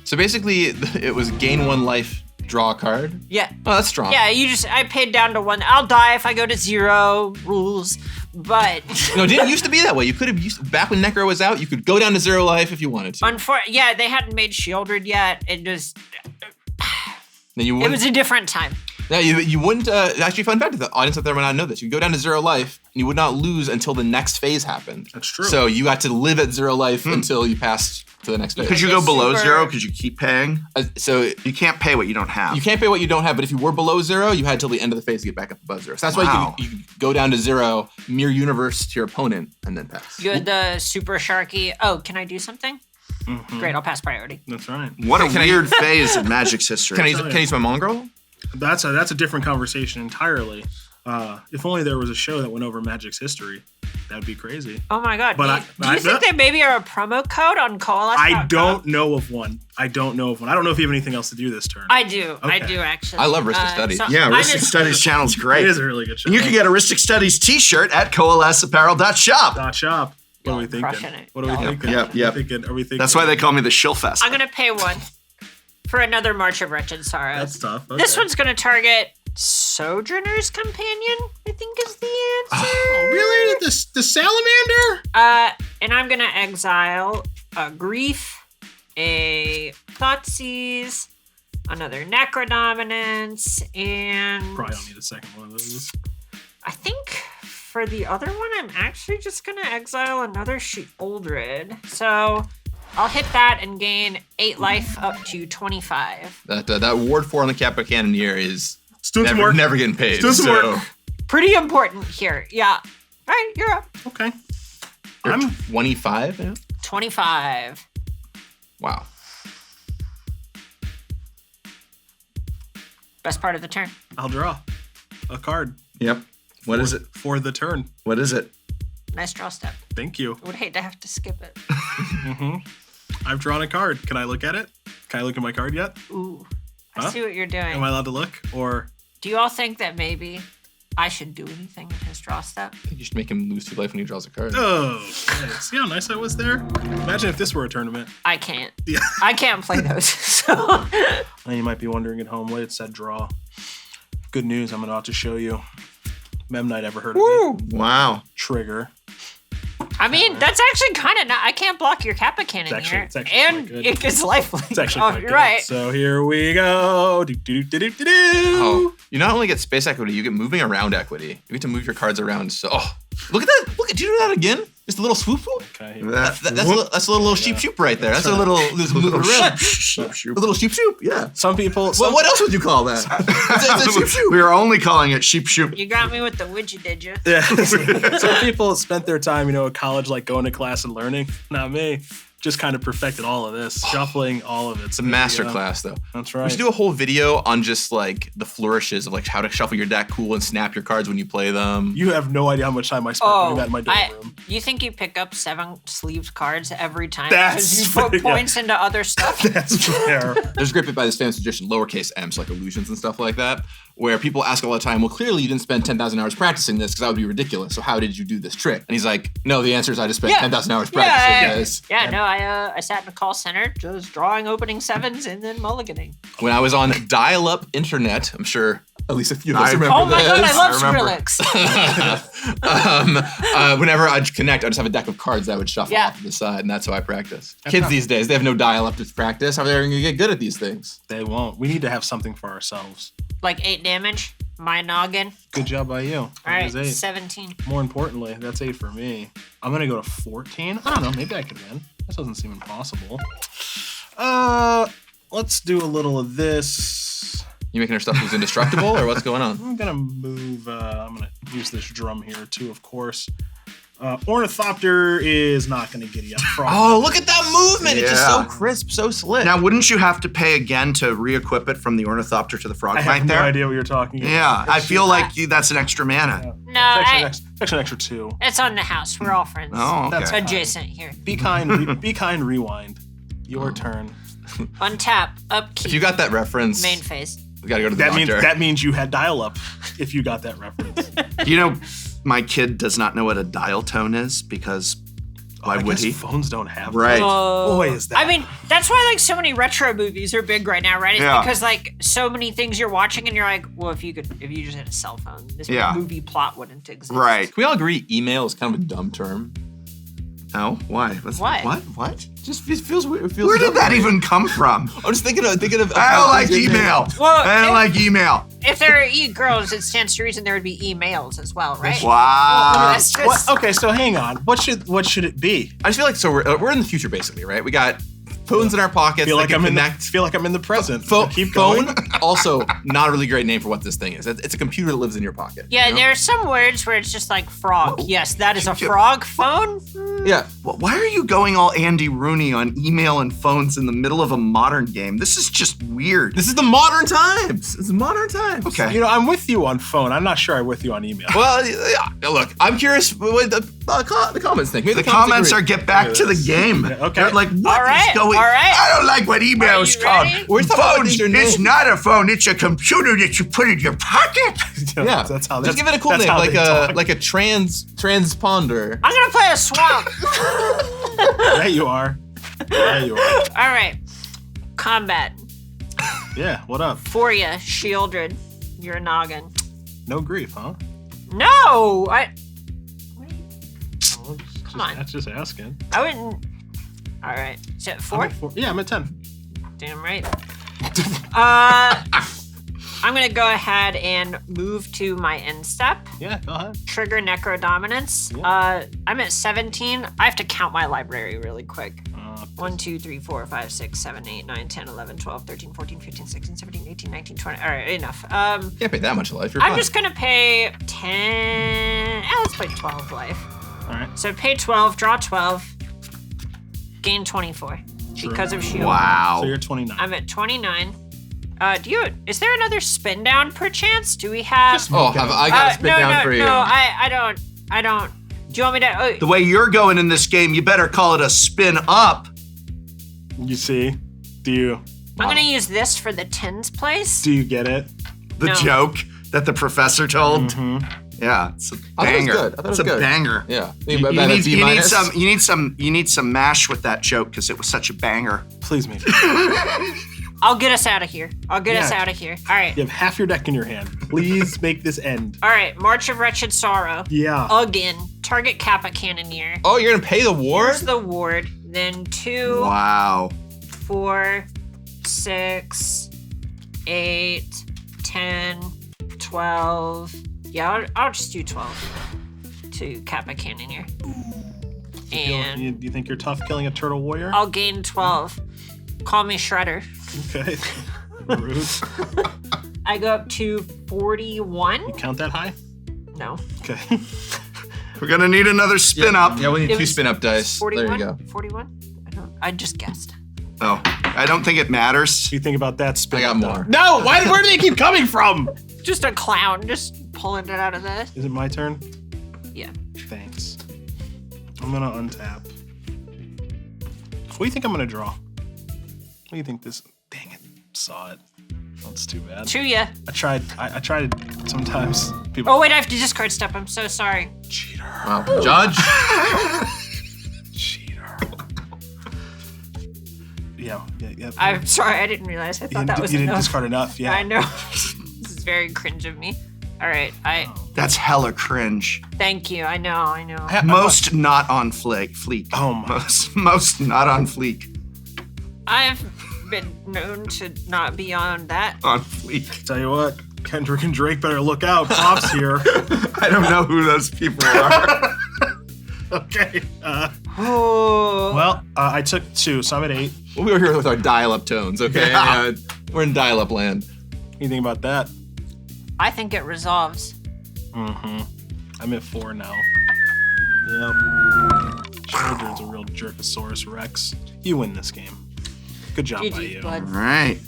So basically, it was gain 1 life, draw a card. Yeah. Oh, that's strong. Yeah, I paid down to 1. I'll die if I go to 0 rules, but No, it didn't used to be that way. You could have used, back when Necro was out, you could go down to 0 life if you wanted to. yeah, they hadn't made Shieldred yet. It just Then you it wouldn't, was a different time. no, you wouldn't, actually, fun fact, the audience out there might not know this. You go down to 0 life, and you would not lose until the next phase happened. That's true. So you got to live at 0 life until you passed to the next phase. Could you go below Super- 0? Could you keep paying? So You can't pay what you don't have. you can't pay what you don't have, but if you were below 0, you had till the end of the phase to get back up above 0. So that's why Wow. you could go down to 0, mirror universe to your opponent, and then pass. You had the Super Sharky. Oh, can I do something? Great, I'll pass priority. That's right. What a Can I- weird phase in Magic's history. Can I use my Mongrel? That's a different conversation entirely. If only there was a show that went over Magic's history, that'd be crazy. Oh my god. But do you think there maybe are a promo code on Coalesce? I don't know of one. I don't know if you have anything else to do this turn. I do. I Okay. do actually. I love Ristic Studies. Yeah, I'm Ristic just- Studies channel's It great. is a really good show. And you can get a Ristic Studies t-shirt at coalesceapparel.shop. .shop. What are we thinking? crushing it. What are we Y'all thinking? Yep, yep. Are we thinking? That's why they call me the Shillfest. I'm gonna pay 1 for another March of Wretched Sorrows. That's tough. Okay. This one's gonna target Sojourner's Companion, I think is the answer. Oh, really? The salamander? And I'm gonna exile a Grief, a Thoughtseize, another Necrodominance, and Probably don't need a second one of those. I think for the other one, I'm actually just gonna exile another Shieldred. So I'll hit that and gain 8 life up to 25. That Ward 4 on the Kappa Cannoneer is It's doing some work. never getting paid. It's doing some so work. Pretty important here. Yeah. All right, you're up. Okay. you're I'm 25 now? 25. Wow. Best part of the turn. I'll draw a card. Yep. What is it? For the turn. What is it? Nice draw step. Thank you. I would hate to have to skip it. I've drawn a card. Can I look at it? Can I look at my card yet? Ooh. I Huh? see what you're doing. Am I allowed to look? Or Do you all think that maybe I should do anything in his draw step? I think you should make him lose 2 life when he draws a card. okay. See how nice I was there? Imagine if this were a tournament. I can't. Yeah. I can't play those. So Now you might be wondering at home what it said draw. Good news, I'm about to show you. Mem Knight ever heard of it? Wow. Trigger. I mean, that's actually kind of not. I can't block your Kappa Cannon here, It's actually and quite good. it gets lifelink. It's actually oh, quite you're good. right. So here we go. Do-do-do-do-do-do. Oh, you not only get space equity, you get moving around equity. You get to move your cards around. So, look at that! Look, did you do that again? Just a little swoop swoop. Okay. That's a little sheep shoop right there. That's a little around. Shoop, shoop. A little sheep shoop. Yeah. Some people. Well, what else would you call that? It's a sheep shoop. We are only calling it sheep shoop. You got me with the widget, did you? Yeah. Some people spent their time, at college, like going to class and learning. Not me. Just kind of perfected all of this, shuffling all of it. It's a master class, though. That's We right. should do a whole video on just like the flourishes of like how to shuffle your deck cool and snap your cards when you play them. You have no idea how much time I spent doing that in my dorm room. You think you pick up 7 sleeved cards every time That's because you put fair, yeah. points into other stuff? That's fair. There's a great bit by this famous magician, lowercase m, so like illusions and stuff like that, where people ask all the time, well, clearly you didn't spend 10,000 hours practicing this because that would be ridiculous. So how did you do this trick? And he's like, no, the answer is I just spent 10,000 hours practicing, guys. Yeah, no, I sat in a call center just drawing opening 7s and then mulliganing. When I was on dial-up internet, I'm sure at least a few of us remember Oh my god, this. I love remember. Skrillex. Whenever I'd connect, I just have a deck of cards that I would shuffle off to the side, and that's how I practice. Kids these days, they have no dial-up to practice. How are they going to get good at these things? They won't. We need to have something for ourselves. Like 8 damage. My noggin. Good job by you. All right, That is 8. 17. More importantly, that's 8 for me. I'm gonna go to 14. I don't know, maybe I could win. This doesn't seem impossible. Let's do a little of this. You making our stuff who's indestructible, or what's going on? I'm gonna move, I'm gonna use this drum here too, of course. Ornithopter is not gonna giddy up. Frog. Oh, look at that movement! It's just Yeah. so crisp, so slick. Now, wouldn't you have to pay again to re-equip it from the Ornithopter to the Frog I have Knight no there? idea what you're talking about. Yeah, I feel like that's an extra mana. No, It's actually an extra 2. it's on the house. We're all friends. Oh, That's okay. Adjacent here. Be kind, be kind, rewind. Your turn. Untap, upkeep, If you got that reference, main phase. we gotta go to the doctor. That means you had dial up if you got that reference. You know, my kid does not know what a dial tone is because why I would guess he? phones don't have Right. Boy, is that. I mean, that's why like so many retro movies are big right now, right? It's Yeah. because like so many things you're watching and you're like, well, if you just had a cell phone, this Yeah. movie plot wouldn't exist. Right. Can we all agree email is kind of a dumb term? No? Why? Why? What? Just feels weird. It feels Where dumb. did that even come from? I'm just thinking of I don't like things in there. email. Well, I don't like email. If there are e-girls, it stands to reason there would be emails as well, right? Wow. That's just, What? Okay, so hang on. What should it be? I just feel like we're in the future basically, right? We got phones in our pockets. Feel like that I'm can in the connect. feel like I'm in the present. Keep phone, going. also not a really great name for what this thing is. It's a computer that lives in your pocket. yeah, you know? there are some words where it's just like frog. Yes, that is a frog phone. Yeah. Why are you going all Andy Rooney on email and phones in the middle of a modern game? This is just weird. This is the modern times. It's modern times. Okay. You know, I'm with you on phone. I'm not sure I'm with you on email. Well, yeah, look, I'm curious what the comments think. Maybe The comments are get back to the game. Yeah, okay. They're like, what All is right, going all right. I don't like what email Are is you called. ready? We're talking about Phone, these are it's names. not a phone, it's a computer that you put in your pocket. Yeah, that's how. Just give it a cool that's name, how like they a talk. like a transponder. I'm gonna play a swamp. There you are. There you are. All right, combat. Yeah. What up? For ya, Shieldred. You're a noggin. No grief, huh? No, Come on. That's just asking. I wouldn't. All right, is it I'm 4? at 4. Yeah, I'm at 10. Damn right. I'm gonna go ahead and move to my end step. Yeah, go ahead. Trigger Necro Dominance. Yeah. I'm at 17. I have to count my library really quick. Uh, 1, 2, 3, 4, 5, 6, 7, 8, 9, 10, 11, 12, 13, 14, 15, 16, 17, 18, 19, 20. All right, enough. Can't pay that much life. You're I'm fine. just gonna pay 10. Let's play 12 life. all right. So pay 12, draw 12, gain 24 because of shield. Wow. So you're 29. I'm at 29. Is there another spin down perchance? Do we have? Oh, I got to spit no, down no, for you. no, I don't. Do you want me to? Oh, The way you're going in this game, you better call it a spin up. You see? Do you? I'm gonna use this for the tens place. Do you get it? The No. joke that the professor told. Mm-hmm. Yeah, it's a I thought it was banger. good. I thought it was it's a good. banger. Yeah. You, About you a need, B you need minus? some mash with that joke because it was such a banger. Please, me. I'll get us out of here. All Yeah. right. You have half your deck in your hand. Please make this end. All right. March of Wretched Sorrow. Yeah. Again. Target Kappa Cannoneer. Oh, you're gonna pay the ward? Here's the ward. Then 2, Wow. 4, 6, 8, 10, 12. Yeah, I'll just do 12 to Kappa Cannoneer. And You think you're tough killing a turtle warrior? I'll gain 12. Call me Shredder. Okay. Rude. I go up to 41. Count that high? No. Okay. We're gonna need another spin up. Yeah, we need It 2 was spin up dice. 41? There you go. 41? I just guessed. Oh, I don't think it matters. You think about that spin. I got more. No! Where do they keep coming from? Just a clown, just pulling it out of the. Is it my turn? Yeah. Thanks. I'm gonna untap. What do you think I'm gonna draw? What do you think this? Dang it! Saw it. That's too bad. To ya. I tried it sometimes. People. Oh, wait, I have to discard step. I'm so sorry. Cheater. Wow. Judge? Cheater. Yeah. I'm sorry, I didn't realize. I thought that was You didn't enough. discard enough, yeah. I know. This is very cringe of me. All right, That's hella cringe. thank you. I know. Most not on fleek. Oh my. Most not on fleek. I've been known to not be on that. On fleek. Tell you what, Kendrick and Drake better look out. Pop's here. I don't know who those people are. Okay. Oh. Well, I took 2, so I'm at 8. We were here with our dial-up tones, okay? Yeah. We're in dial-up land. Anything about that? I think it resolves. Mm-hmm. I'm at 4 now. Yep. Shoulder's a real Jerkosaurus Rex. You win this game. Good job by GG, you. bud. All right.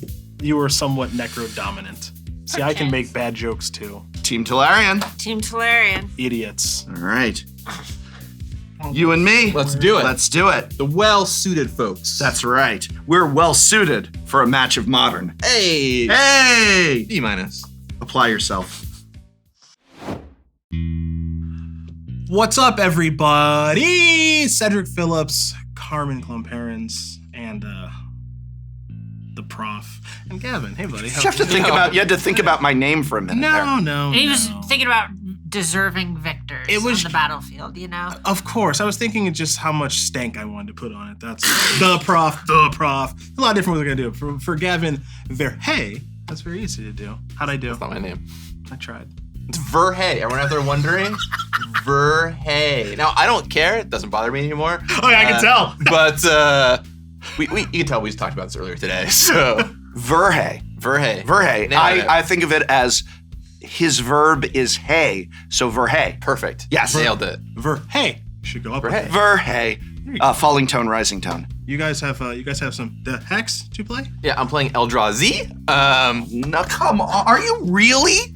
You were somewhat necro-dominant. See, I can make bad jokes too. Team Tolarian. Team Tolarian. Idiots. All right. You and me. Let's do it. Let's do it. The well-suited folks. That's right. We're well suited for a match of Modern. Hey! Hey! D-. Apply yourself. What's up, everybody? Cedric Phillips, Carmen Klomparens, and the prof. And Gavin. Hey, buddy. You had to think about my name for a minute there. No. He was thinking about deserving victors It was- on the battlefield, you know? Of course. I was thinking of just how much stank I wanted to put on it. That's the prof. A lot of different ways we're going to do it. For Gavin Verhey, that's very easy to do. How'd I do? That's not my name. I tried. It's Verhey. Everyone out there wondering? Verhey. Now, I don't care. It doesn't bother me anymore. Oh, yeah, I can tell. But you can tell we just talked about this earlier today. So Verhey. Verhey. Verhey. Nailed it. I think of it as his verb is hey, so Verhey. Perfect. Yes. Nailed it. Verhey. Should go up. with Verhey. it. Verhey. Falling tone, rising tone. You guys have some the hex to play? Yeah, I'm playing Eldrazi. No, come on. Are you really?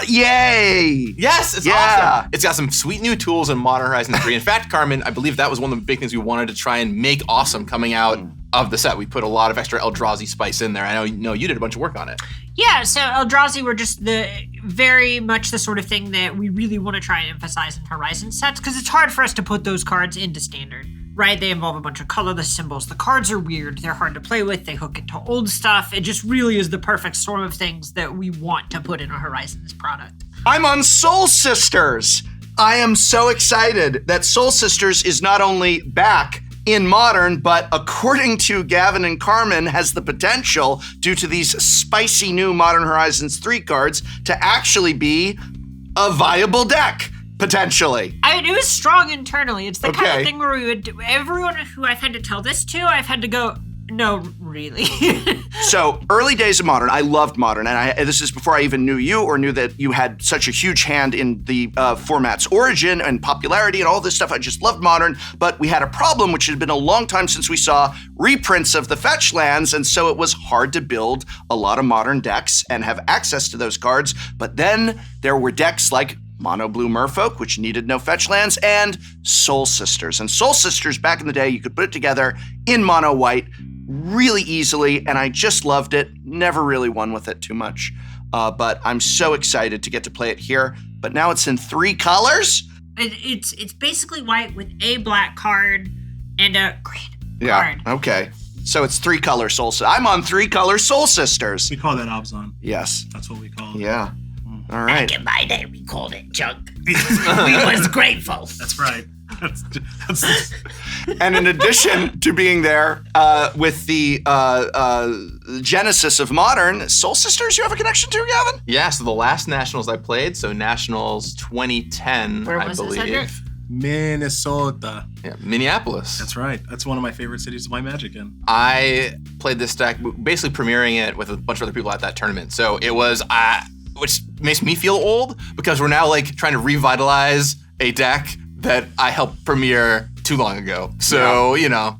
Yay! Yes, it's Yeah. awesome. It's got some sweet new tools in Modern Horizons 3. In fact, Carmen, I believe that was one of the big things we wanted to try and make awesome coming out of the set. We put a lot of extra Eldrazi spice in there. I know you did a bunch of work on it. Yeah, so Eldrazi were just very much the sort of thing that we really want to try and emphasize in Horizon sets, because it's hard for us to put those cards into Standard, right? They involve a bunch of colorless symbols. The cards are weird. They're hard to play with. They hook into old stuff. It just really is the perfect storm of things that we want to put in a Horizons product. I'm on Soul Sisters. I am so excited that Soul Sisters is not only back in Modern, but according to Gavin and Carmen, has the potential, due to these spicy new Modern Horizons 3 cards, to actually be a viable deck, potentially. I mean, it was strong internally. It's the kind Okay. of thing where we would do, everyone who I've had to tell this to, I've had to go, no, really. So, early days of Modern, I loved Modern, and this is before I even knew you or knew that you had such a huge hand in the format's origin and popularity and all this stuff. I just loved Modern, but we had a problem, which had been a long time since we saw reprints of the fetch lands, and so it was hard to build a lot of Modern decks and have access to those cards. But then there were decks like Mono Blue Merfolk, which needed no fetch lands, and Soul Sisters. And Soul Sisters, back in the day, you could put it together in Mono White really easily, and I just loved it. Never really won with it too much. But I'm so excited to get to play it here. But now it's in 3 colors? It's basically white with a black card and a green card. Okay. So it's 3 color Soul Sisters. I'm on 3 color Soul Sisters. We call that Obzon. Yes. That's what we call it. Yeah. All right. Back in my day, we called it junk. We was grateful. That's right. That's And in addition to being there with the genesis of Modern, Soul Sisters, you have a connection to, Gavin? Yeah, so the last Nationals I played, so Nationals 2010, Where I was it, believe. Cedric? Minnesota. Yeah, Minneapolis. That's right. That's one of my favorite cities to play Magic in. I played this deck, basically premiering it with a bunch of other people at that tournament. So it was, which makes me feel old because we're now like trying to revitalize a deck that I helped premiere too long ago. So, you know,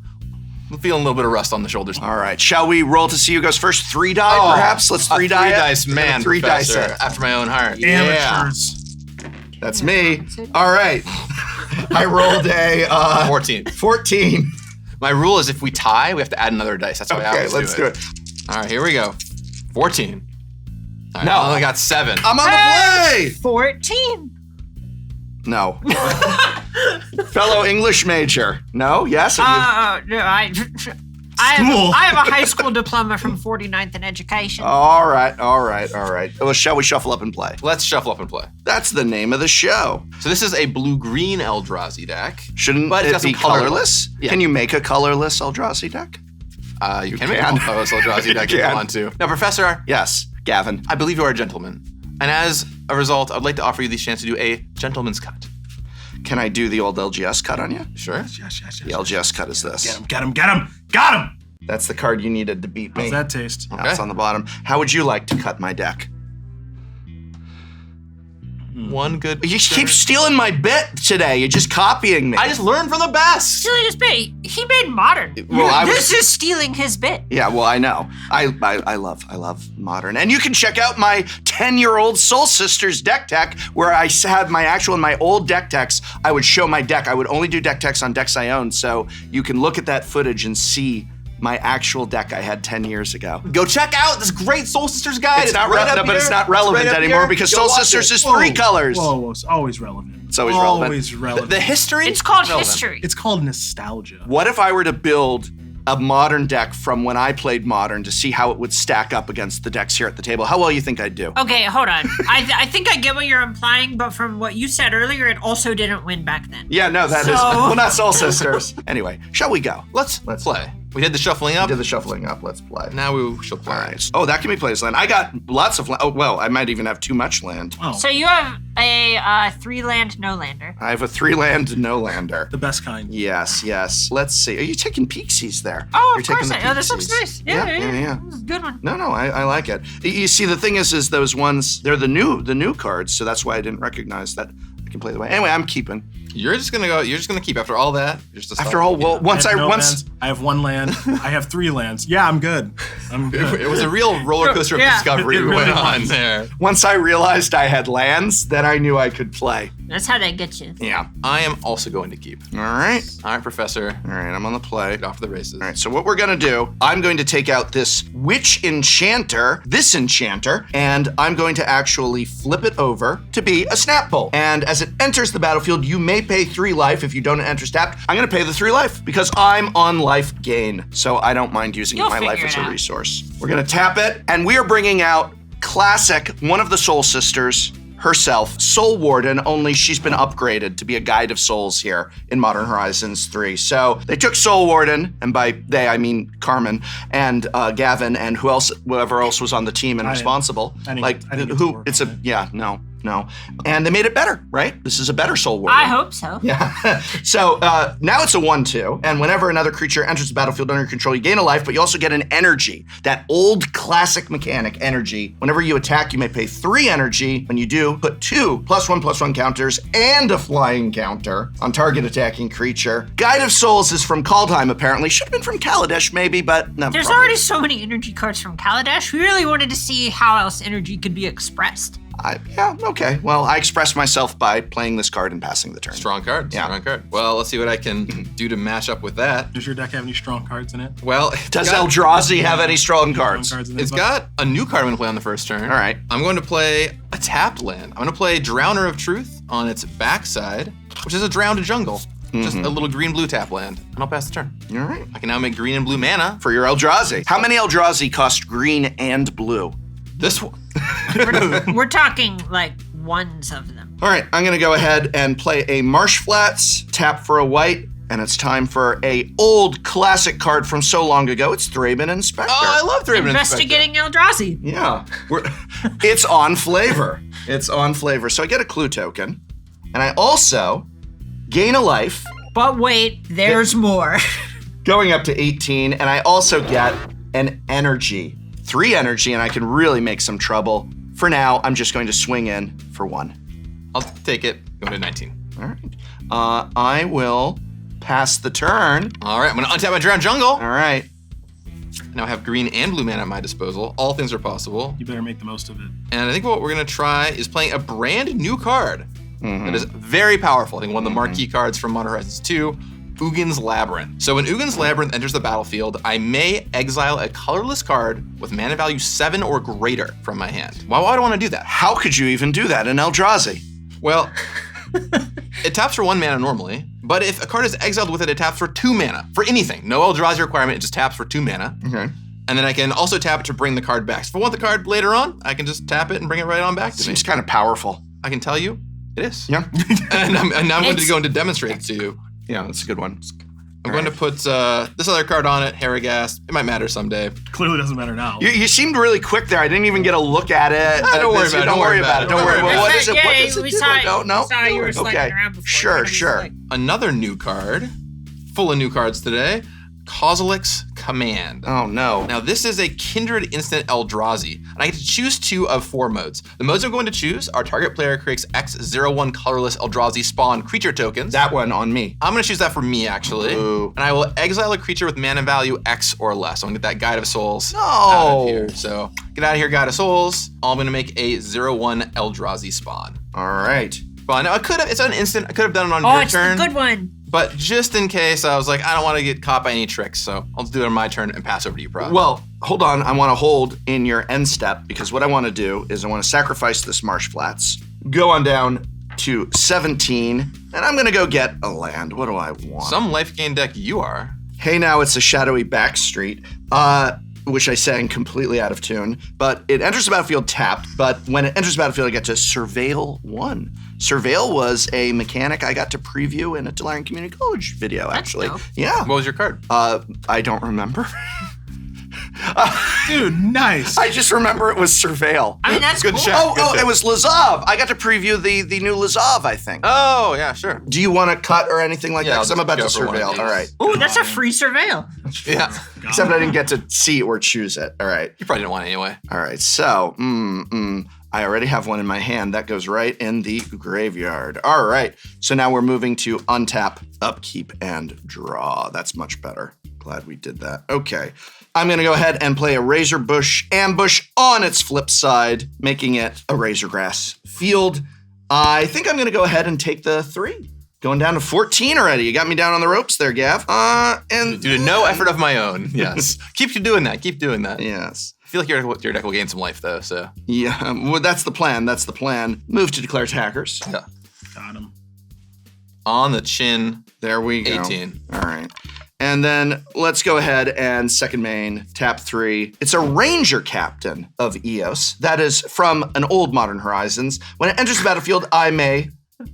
I'm feeling a little bit of rust on the shoulders. All right. Shall we roll to see who goes first? 3 die, perhaps? Let's 3 die. 3 dice man, 3 dice professor, it. after my own heart. Amateurs. That's me. All right. I rolled a 14. 14. My rule is if we tie, we have to add another dice. That's why I Okay, always let's do it. All right, here we go. 14. All right, No. I only got 7. I'm on the play. 14. No. Fellow English major. No? Yes? No, I have a high school diploma from 49th in education. All right. Well, shall we shuffle up and play? Let's shuffle up and play. That's the name of the show. So this is a blue-green Eldrazi deck. Shouldn't But it's it got some be color. colorless? Yeah. Can you make a colorless Eldrazi deck? You can make a colorless Eldrazi deck if you can. want to. Now, Professor, Yes, Gavin. I believe you are a gentleman. And as a result, I'd like to offer you the chance to do a gentleman's cut. Can I do the old LGS cut on you? Sure. Yes. The LGS cut is this. Get him. Got him. That's the card you needed to beat me. How's that taste? That's on the bottom. How would you like to cut my deck? One good. You keep stealing my bit today. You're just copying me. I just learned from the best. Stealing his bit. He made modern. Well, This is stealing his bit. Yeah, well, I know. I love modern. And you can check out my 10-year-old Soul Sisters deck tech, where I had my old deck techs. I would show my deck. I would only do deck techs on decks I owned, so you can look at that footage and see my actual deck I had 10 years ago. Go check out this great Soul Sisters guide. It's not right up but here. it's not relevant right up anymore here. because Go Soul watch Sisters it. is 3 colors. Whoa, it's always relevant. It's always relevant. Always relevant. The history. It's called relevant. history. It's called nostalgia. What if I were to build a modern deck from when I played modern to see how it would stack up against the decks here at the table? How well you think I'd do? Okay, hold on. I think I get what you're implying, but from what you said earlier, it also didn't win back then. Yeah, no, that is well, not Soul Sisters. Anyway, shall we go? Let's play. We did the shuffling up. Did the shuffling up. Let's play. Now we shall play. All right. Oh, that can be played as land. I got lots of land. Oh, well, I might even have too much land. Oh, So you have a 3-land no-lander. I have a 3-land no-lander. the best kind. Yes. Let's see. Are you taking peeksies there? Oh, You're of taking course. the Oh, this looks peeksies. nice. Yeah. This is a good one. No, I like it. You see, the thing is those ones, they're the new cards, so that's why I didn't recognize that I can play the way. Anyway, I'm keeping. You're just gonna keep after all that. You're just a After all, well, once I have 1 land. I have 3 lands. Yeah, I'm good. It was a real roller coaster of Yeah. discovery It we really went on was. there. once I realized I had lands, then I knew I could play. That's how they get you. Yeah. I am also going to keep. All right. All right, Professor. All right, I'm on the play. Get off to the races. All right, so what we're gonna do, I'm going to take out this Witch Enchanter, and I'm going to actually flip it over to be a Snap Bolt. And as it enters the battlefield, you may pay 3 life if you don't enter Snap. I'm gonna pay the 3 life because I'm on life gain, so I don't mind using You'll my life figure as it a out. resource. We're gonna tap it, and we are bringing out classic, one of the Soul Sisters herself, Soul Warden, only she's been upgraded to be a Guide of Souls here in Modern Horizons 3. So they took Soul Warden, and by they I mean Carmen and Gavin and whoever else was on the team and I didn't- responsible. I didn't- Like I didn't get to who? work It's on a that. yeah, no. And they made it better, right? This is a better Soul Warden. I hope so. Yeah. So now it's a 1/2, and whenever another creature enters the battlefield under your control, you gain a life, but you also get an energy. That old classic mechanic, energy. Whenever you attack, you may pay 3 energy. When you do, put 2 +1/+1 counters and a flying counter on target attacking creature. Guide of Souls is from Kaldheim, apparently. Should have been from Kaladesh, maybe, but no. There's probably. already so many energy cards from Kaladesh. We really wanted to see how else energy could be expressed. Yeah, okay. Well, I expressed myself by playing this card and passing the turn. Strong card. Yeah. Strong card. Well, let's see what I can do to match up with that. Does your deck have any strong cards in it? Well, Does Eldrazi have any strong cards? Strong cards in it? it's got a new card I'm going to play on the first turn. All right. I'm going to play a tapped land. I'm going to play Drowner of Truth on its backside, which is a drowned jungle. Just a little green-blue tap land. And I'll pass the turn. All right. I can now make green and blue mana. For your Eldrazi. How many Eldrazi cost green and blue? This one. We're talking like ones of them. All right, I'm gonna go ahead and play a Marsh Flats, tap for a white, and it's time for a old classic card from so long ago. It's Thraben Inspector. Oh, I love Thraben Inspector. Investigating Eldrazi. Yeah, it's on flavor. It's on flavor. So I get a clue token, and I also gain a life, But wait, there's more. going up to 18, and I also get an energy. 3 energy, and I can really make some trouble. For now, I'm just going to swing in for 1. I'll take it. Going to 19. All right. I will pass the turn. All right, I'm going to untap my Drowned Jungle. All right. Now I have green and blue mana at my disposal. All things are possible. You better make the most of it. And I think what we're going to try is playing a brand new card that is very powerful. I think one of the marquee cards from Modern Horizons 2, Ugin's Labyrinth. So when Ugin's Labyrinth enters the battlefield, I may exile a colorless card with mana value 7 or greater from my hand. Why would I want to do that? How could you even do that in Eldrazi? Well, it taps for 1 mana normally, But if a card is exiled with it, it taps for 2 mana for anything. No Eldrazi requirement, it just taps for 2 mana. Okay. And then I can also tap it to bring the card back. So if I want the card later on, I can just tap it and bring it right on back to me. Seems kind of powerful. I can tell you, it is. Yeah. and now I'm going to go into demonstrate it to you. Yeah, that's a good one. I'm going to put this other card on it, Harrogast. It might matter someday. Clearly doesn't matter now. You seemed really quick there. I didn't even get a look at it. Don't worry about it. Don't worry about it. Don't worry. Well, what is it? Yeah, What does it we do? saw it. Oh, no. We saw you were sliding Okay. around before. Sure. Another new card, full of new cards today, Kozilek's Command. Oh, no. Now, this is a Kindred Instant Eldrazi, and I get to choose 2 of 4 modes. The modes I'm going to choose are target player creates X01 colorless Eldrazi spawn creature tokens. That one on me. I'm going to choose that for me, actually. Ooh. And I will exile a creature with mana value X or less. I'm going to get that Guide of Souls No. out of here. So, get out of here, Guide of Souls. I'm going to make a 0-1 Eldrazi spawn. All right. Fun. Now, it's an instant. I could have done it on Oh, your it's turn. the good one. But just in case, I was like, I don't want to get caught by any tricks, so I'll just do it on my turn and pass over to you, Prod. Well, hold on. I want to hold in your end step because what I want to do is I want to sacrifice this Marsh Flats, go on down to 17, and I'm going to go get a land. What do I want? Some life gain deck you are. Hey, now it's a shadowy backstreet, which I sang completely out of tune, but it enters the battlefield tapped, but when it enters the battlefield, I get to Surveil 1. Surveil was a mechanic I got to preview in a Tolarian Community College video, actually. dope. Yeah. What was your card? I don't remember. Dude, nice. I just remember it was Surveil. I mean, that's Good cool. shot. Oh, it was Lazav. I got to preview the new Lazav, I think. Oh, yeah, sure. Do you want to cut or anything like Yeah, that? Because I'll I'm about to just go for one of Surveil. these. All right. Ooh, that's a free surveil. Yeah. Except I didn't get to see it or choose it. All right. You probably didn't want it anyway. All right, so, I already have one in my hand. That goes right in the graveyard. All right, so now we're moving to untap, upkeep, and draw. That's much better. Glad we did that. Okay, I'm gonna go ahead and play a Razor Bush Ambush on its flip side, making it a Razor Grass field. I think I'm gonna go ahead and take the 3. Going down to 14 already. You got me down on the ropes there, Gav. And Due to no effort of my own. Yes. Keep doing that. Keep doing that. yes. I feel like your deck will gain some life, though, so. Yeah, well, that's the plan. That's the plan. Move to declare attackers. Yeah. Got him. On the chin, There we go. 18. All right. And then let's go ahead and second main, tap 3. It's a Ranger Captain of Eos. That is from an old Modern Horizons. When it enters the battlefield, I may,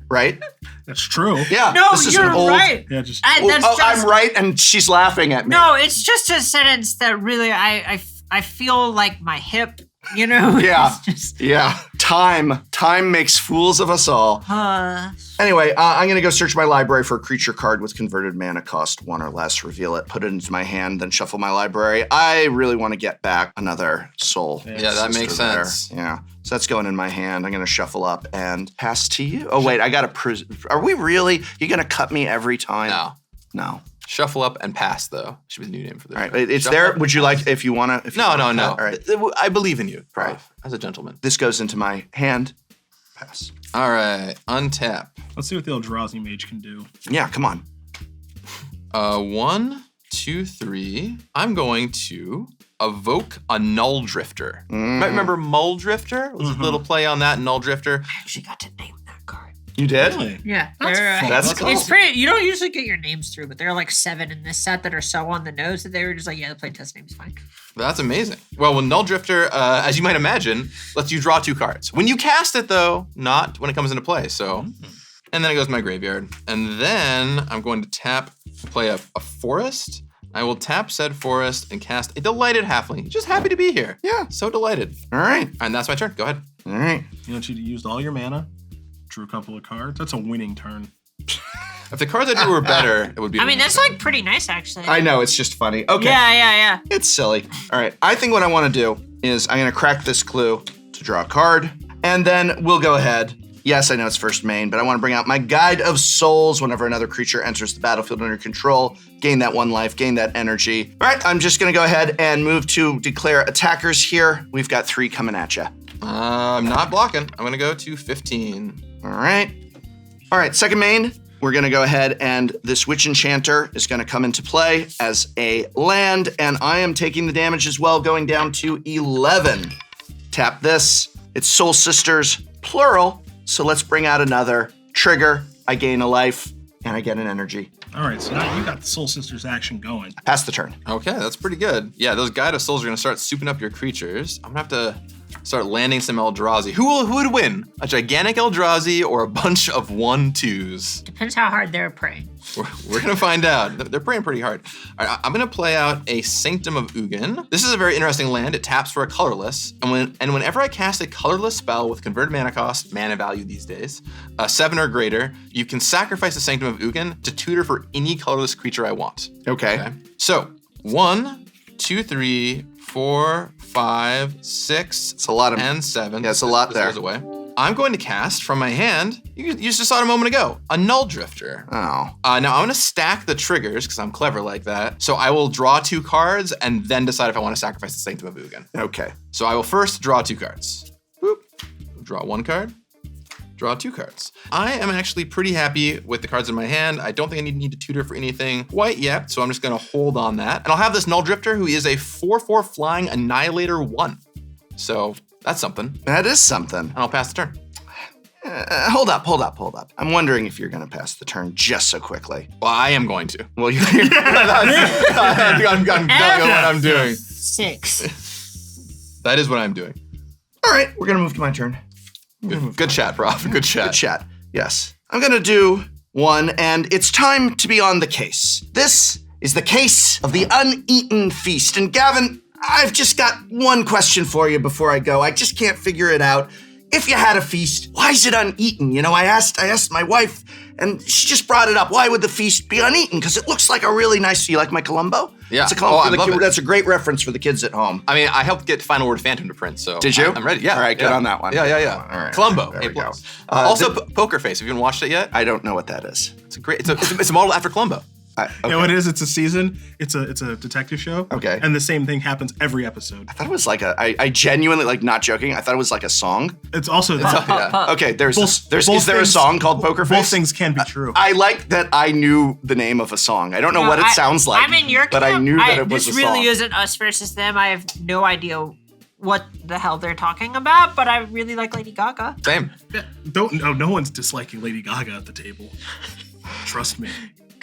right? That's true. Yeah. No, this is you're an old, right. Yeah, just That's just, I'm right, and she's laughing at me. No, it's just a sentence that really I feel like my hip, you know? Yeah. It's just, Yeah. Time makes fools of us all. uh, Anyway, I'm going to go search my library for a creature card with converted mana cost 1 or less, reveal it, put it into my hand, then shuffle my library. I really want to get back another soul. Yeah, that makes sister sense. there. Yeah. So that's going in my hand. I'm going to shuffle up and pass to you. Oh, wait, I got to... Are we really... You're going to cut me every time? No. No. Shuffle up and pass, though. Should be the new name for this. All right. card. It's Shuffle there. up Would you and pass. like... If you want to... No. All right. I believe in you, Prov, Right. as a gentleman. This goes into my hand. Pass. All right, untap. let's see what the Eldrazi mage can do. Yeah, come on. 1, 2, 3. I'm going to evoke a Null Drifter. Might remember Mull Drifter? It was a little play on that, Null Drifter. I actually got to name that card. You did? Really? Yeah. That's they're, fun. That's cool. It's pretty, you don't usually get your names through, but there are like 7 in this set that are so on the nose that they were just like, yeah, the playtest name's fine. That's amazing. Well, when Null Drifter, as you might imagine, lets you draw 2 cards. When you cast it, though, not when it comes into play. So, and then it goes to my graveyard. And then I'm going to play a forest. I will tap said forest and cast a Delighted Halfling. Just happy to be here. Yeah. So delighted. All right. And that's my turn. Go ahead. All right. You know, you used all your mana, drew a couple of cards. That's a winning turn. If the cards I drew were better, it would be. I mean, that's like pretty nice, actually. I know, it's just funny. Okay. Yeah. It's silly. All right. I think what I want to do is I'm going to crack this clue to draw a card, and then we'll go ahead. Yes, I know it's first main, but I want to bring out my Guide of Souls whenever another creature enters the battlefield under control. Gain that 1 life, gain that energy. All right, I'm just going to go ahead and move to declare attackers here. We've got 3 coming at you. I'm not blocking. I'm going to go to 15. All right. All right, second main. We're going to go ahead and this Witch Enchanter is going to come into play as a land, and I am taking the damage as well, going down to 11. Tap this. It's Soul Sisters, plural, so let's bring out another trigger. I gain a life, and I get an energy. All right, so now you got the Soul Sisters action going. Pass the turn. Okay, that's pretty good. Yeah, those Guide of Souls are gonna start souping up your creatures. I'm gonna have to start landing some Eldrazi. Who would win? A gigantic Eldrazi or a bunch of 1/2s? Depends how hard they're praying. We're gonna find out. They're praying pretty hard. All right, I'm gonna play out a Sanctum of Ugin. This is a very interesting land. It taps for a colorless, and whenever I cast a colorless spell with converted mana cost, mana value these days, 7 or greater, you can sacrifice the Sanctum of Ugin to tutor for any colorless creature I want. Okay. So 1, 2, 3, 4, 5, 6, It's a lot of... and 7. Yeah, it's a lot This there. goes away. I'm going to cast from my hand, you just saw it a moment ago, a Null Drifter. Oh. Now I'm gonna stack the triggers because I'm clever like that. So I will draw 2 cards and then decide if I want to sacrifice the Sanctum of Ugin. Okay. So I will first draw 2 cards. Boop. Draw 1 card. Draw 2 cards. I am actually pretty happy with the cards in my hand. I don't think I need to tutor for anything quite yet, so I'm just gonna hold on that. And I'll have this Null Drifter who is a 4/4 flying Annihilator 1. So that's something. That is something. And I'll pass the turn. Hold up. I'm wondering if you're going to pass the turn just so quickly. Well, I am going to. Well, you're... I'm telling you what I'm doing. 6. That is what I'm doing. All right, we're going to move to my turn. Good chat, Prof. Good chat. Good chat. Yes. I'm going to do one, and it's time to be on the case. This is the case of the uneaten feast. And Gavin, I've just got one question for you before I go. I just can't figure it out. If you had a feast, why is it uneaten? You know, I asked my wife, and she just brought it up. Why would the feast be uneaten? Because it looks like a really nice. You like my Columbo? Yeah. It's a Columbo. I love it. That's a great reference for the kids at home. I mean, I helped get Final Word Phantom to print, so. Did you? I'm ready. Yeah. All right, good yeah. on that one. Yeah. All right. Columbo, There A+. we go. Also, Poker Face. Have you watched it yet? I don't know what that is. It's a great. It's a model after Columbo. Okay. You know what it is? It's a season. It's a detective show. Okay. And the same thing happens every episode. I thought it was like I genuinely, like, not joking, I thought it was like a song. It's also Okay, is Both there a things- song called Poker Face? both things can be true. I like that I knew the name of a song. I don't know what it sounds like. I'm in your but I camp. knew that it was this a really song. isn't us versus them. I have no idea what the hell they're talking about, but I really like Lady Gaga. Same. No one's disliking Lady Gaga at the table. Trust me.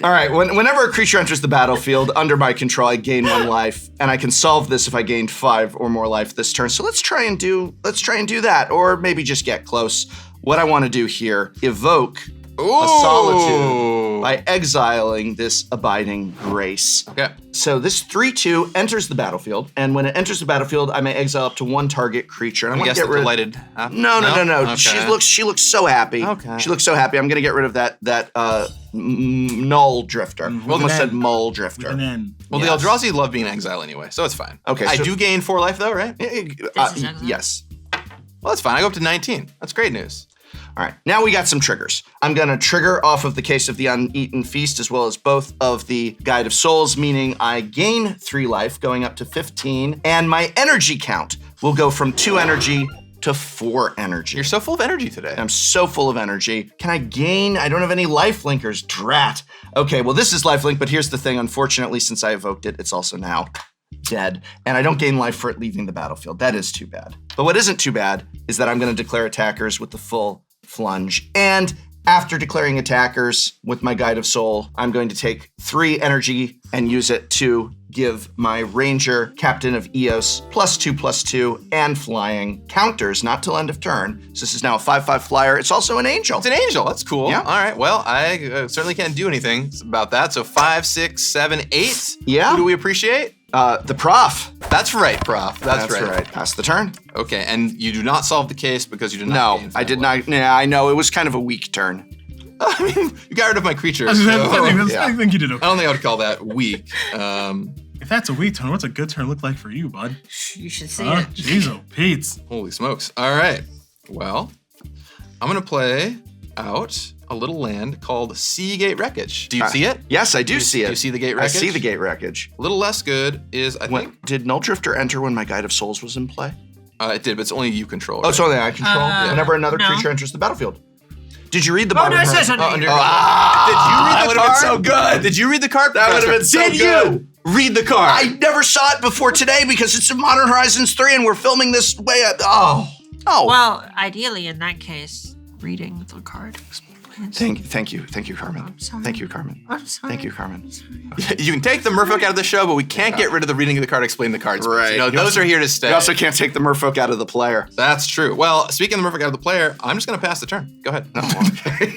All right, whenever a creature enters the battlefield under my control, I gain 1 life, and I can solve this if I gained 5 or more life this turn. So let's try and do that, or maybe just get close. What I want to do here, evoke a solitude by exiling this Abiding Grace. Okay. So this 3/2 enters the battlefield, and when it enters the battlefield, I may exile up to 1 target creature. And I'm I gonna guess get the rid delighted. No. Okay. She looks so happy. Okay. She looks so happy. I'm gonna get rid of that Null Drifter. Almost said Mull Drifter. And then Well, Yes. the Eldrazi love being in exile anyway, so it's fine. Okay, I so- do gain 4 life though, right? This is exile? Yes. Well, that's fine. I go up to 19. That's great news. All right, now we got some triggers. I'm gonna trigger off of the Case of the Uneaten Feast as well as both of the Guide of Souls, meaning I gain 3 life, going up to 15, and my energy count will go from 2 energy to 4 energy. You're so full of energy today. I'm so full of energy. Can I gain? I don't have any life linkers. Drat. Okay, well, this is lifelink, but here's the thing. Unfortunately, since I evoked it, it's also now dead. And I don't gain life for it leaving the battlefield. That is too bad. But what isn't too bad is that I'm going to declare attackers with the full flunge. And after declaring attackers with my Guide of Soul, I'm going to take 3 energy and use it to give my Ranger, Captain of Eos, +2/+2, and flying counters, not till end of turn. So this is now a 5/5 flyer. It's also an angel. It's an angel. That's cool. Yeah. All right. Well, I certainly can't do anything about that. So 5, 6, 7, 8. Yeah. Who do we appreciate? The Prof. That's right, Prof. That's right. right. Pass the turn. Okay, and you do not solve the case because you did not No, gain I did life. not. Yeah, I know. It was kind of a weak turn. I mean, you got rid of my creature. I so- think you did I okay. don't think I would call that weak. If that's a weak turn, what's a good turn look like for you, bud? You should see Huh? it. Jeez, oh, Pete's. Holy smokes. All right. Well, I'm going to play out a little land called Seagate Wreckage. Do you see it? Yes, I do see it. Do you see the gate I wreckage? see the gate wreckage. A little less good is, I think, Did Null Drifter enter when my Guide of Souls was in play? it did, but it's only you control. Oh, it's only I control whenever another no. creature enters the battlefield. Did you read the Oh, bottom? no, it says right? under. Did you read that the would've card? been so good. Did you read the card? That would've Professor? been so Did good. you read the card? I never saw it before today because it's in Modern Horizons 3 and we're filming this way up. Oh. Well, ideally, in that case, reading the card explains Thank you, Carmen. I'm sorry. Thank you, Carmen. I'm sorry. Thank you, Carmen. You can take the merfolk out of the show, but we can't get rid of the reading of the card, explain the cards. Right. You know, those are here to stay. You also can't take the merfolk out of the player. That's true. Well, speaking of the merfolk out of the player, I'm just going to pass the turn. Go ahead. Okay.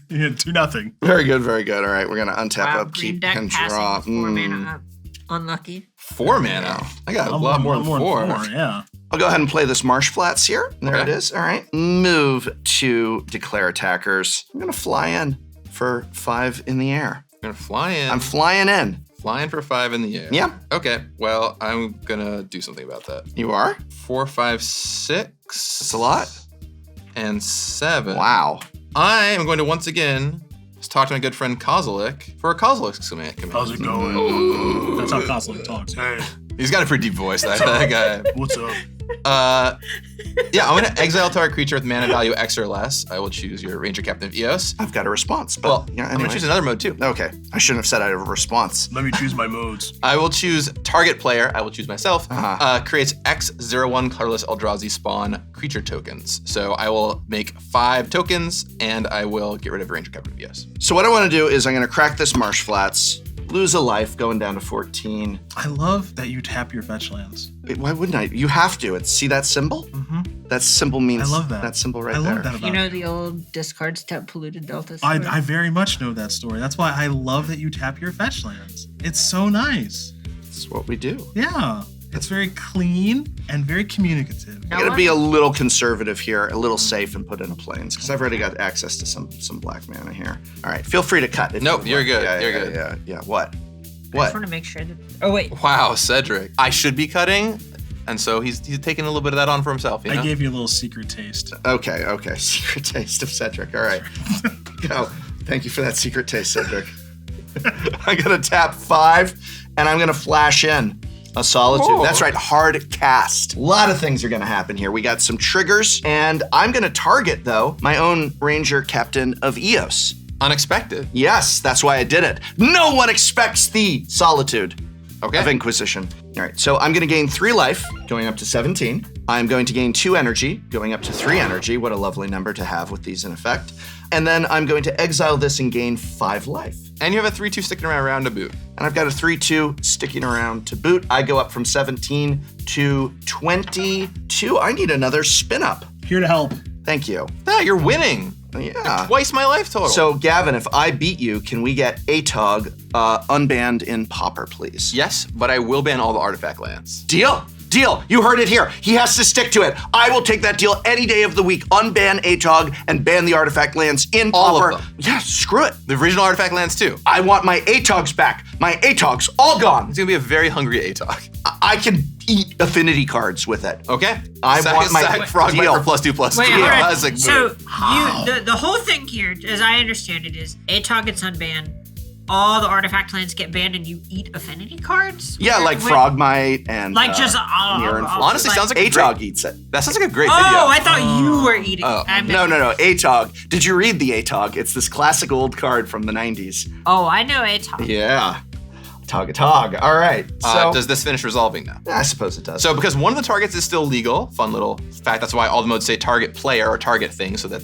Yeah, 2-0. Very good, very good. All right, we're gonna untap, Wow, upkeep, green deck and passing draw. with 4 mana up. Unlucky. 4 mana. I got a lot more than 4. Yeah. I'll go ahead and play this Marsh Flats here. There Okay. it is. All right. Move to declare attackers. I'm gonna fly in for 5 in the air. You're going to fly in. I'm flying in. Flying for 5 in the air. Yeah. Okay. Well, I'm going to do something about that. You are? 4, 5, 6. That's a lot. And 7. Wow. I am going to once again talk to my good friend Kozilek for a Kozilek command. How's it going? That's how Kozilek talks. Hey, He's got a pretty deep voice, that guy. what's up? Yeah, I'm going to exile target creature with mana value X or less. I will choose your Ranger Captain of Eos. I've got a response, but Well, yeah, I'm anyway. going to choose another mode too. Okay. I shouldn't have said I have a response. Let me choose my modes. I will choose target player. I will choose myself. Uh-huh. Creates X01 colorless Eldrazi spawn creature tokens. So I will make 5 tokens, and I will get rid of Ranger Captain of Eos. So what I want to do is I'm gonna crack this Marsh Flats, lose a life, going down to 14. I love that you tap your fetch lands. Wait, why wouldn't I? You have to. See that symbol? Mm-hmm. That symbol means I love that. That symbol right I there. love that about You know it. the old discard step polluted delta? I very much know that story. That's why I love that you tap your fetch lands. It's so nice. That's what we do. Yeah. It's very clean and very communicative. I'm gonna be a little conservative here, a little safe, and put in a plains because I've already got access to some black mana here. All right, feel free to cut. If Nope, you you're want. good, Yeah, you're yeah, good. Yeah. What? I just want to make sure that. Oh wait. Wow, Cedric. I should be cutting, and so he's taking a little bit of that on for himself. You know? I gave you a little secret taste. Okay. Secret taste of Cedric. All right, go. Thank you for that secret taste, Cedric. I'm gonna tap 5, and I'm gonna flash in a Solitude. Oh. That's right, hard cast. A lot of things are gonna happen here. We got some triggers, and I'm gonna target, though, my own Ranger Captain of Eos. Unexpected. Yes, that's why I did it. No one expects the Solitude Okay. of Inquisition. All right, so I'm gonna gain 3 life, going up to 17. I'm going to gain 2 energy, going up to 3 energy. What a lovely number to have with these in effect. And then I'm going to exile this and gain 5 life. And you have a 3/2 sticking around to boot. And I've got a 3/2 sticking around to boot. I go up from 17 to 22. I need another spin up. Here to help. Thank you. Yeah, you're winning. Yeah. Twice my life total. So, Gavin, if I beat you, can we get Atog unbanned in Pauper, please? yes, but I will ban all the artifact lands. Deal. You heard it here. He has to stick to it. I will take that deal any day of the week. Unban Atog and ban the artifact lands in All of Pauper. them. Yeah, screw it. The original artifact lands too. I want my Atogs back. My Atogs all gone. It's gonna be a very hungry ATOG. I can eat affinity cards with it. Okay. I want my sack frog deal. bite for +2/+2. Wait, hold on. Classic So move. the whole thing here, as I understand it, is Atog gets unbanned, all the artifact lands get banned, and you eat affinity cards. Yeah, like Frogmite and Like just Mirren Flux. Honestly, sounds like a Atog great, eats it. that sounds like a great Oh, video. I thought you were eating. Oh. I meant- No. Atog. Did you read the Atog? It's this classic old card from the 90s. Oh, I know Atog. Yeah. Atog. All right. So Does this finish resolving now? I suppose it does. So because one of the targets is still legal, fun little fact, that's why all the modes say target player or target thing, so that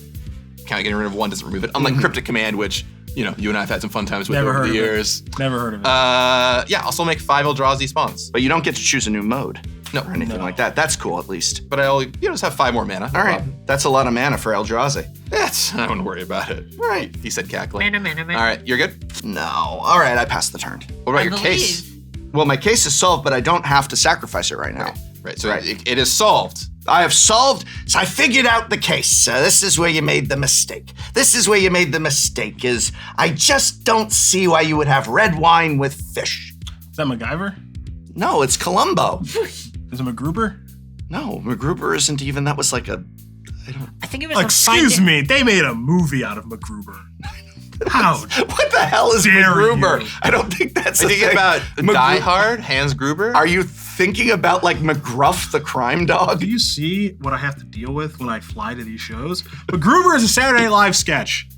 kind of getting rid of one doesn't remove it. Unlike Cryptic Command, which, you know, you and I have had some fun times with Never over heard the of it. years. Never heard of it. Yeah, I'll still make 5 Eldrazi spawns. But you don't get to choose a new mode. No. Or anything No. like that. That's cool, at least. But I'll just have 5 more mana. All right. That's a lot of mana for Eldrazi. I wouldn't worry about it. Right. He said cackling. Mana. All right, you're good? No. All right, I passed the turn. What about I your case? believe. Well, my case is solved, but I don't have to sacrifice it right now. Right, so Right. it is solved. I have solved, so I figured out the case. So this is where you made the mistake. Is I just don't see why you would have red wine with fish. Is that MacGyver? No, it's Columbo. Is it MacGruber? No, MacGruber isn't even, that was like a, I think it was. Excuse me, they made a movie out of MacGruber. How what the hell is dare MacGruber? you? I don't think that's I a think thing. about MacGru- Die Hard, Hans Gruber. Are you thinking about like McGruff the crime dog? Do you see what I have to deal with when I fly to these shows? MacGruber is a Saturday Night Live sketch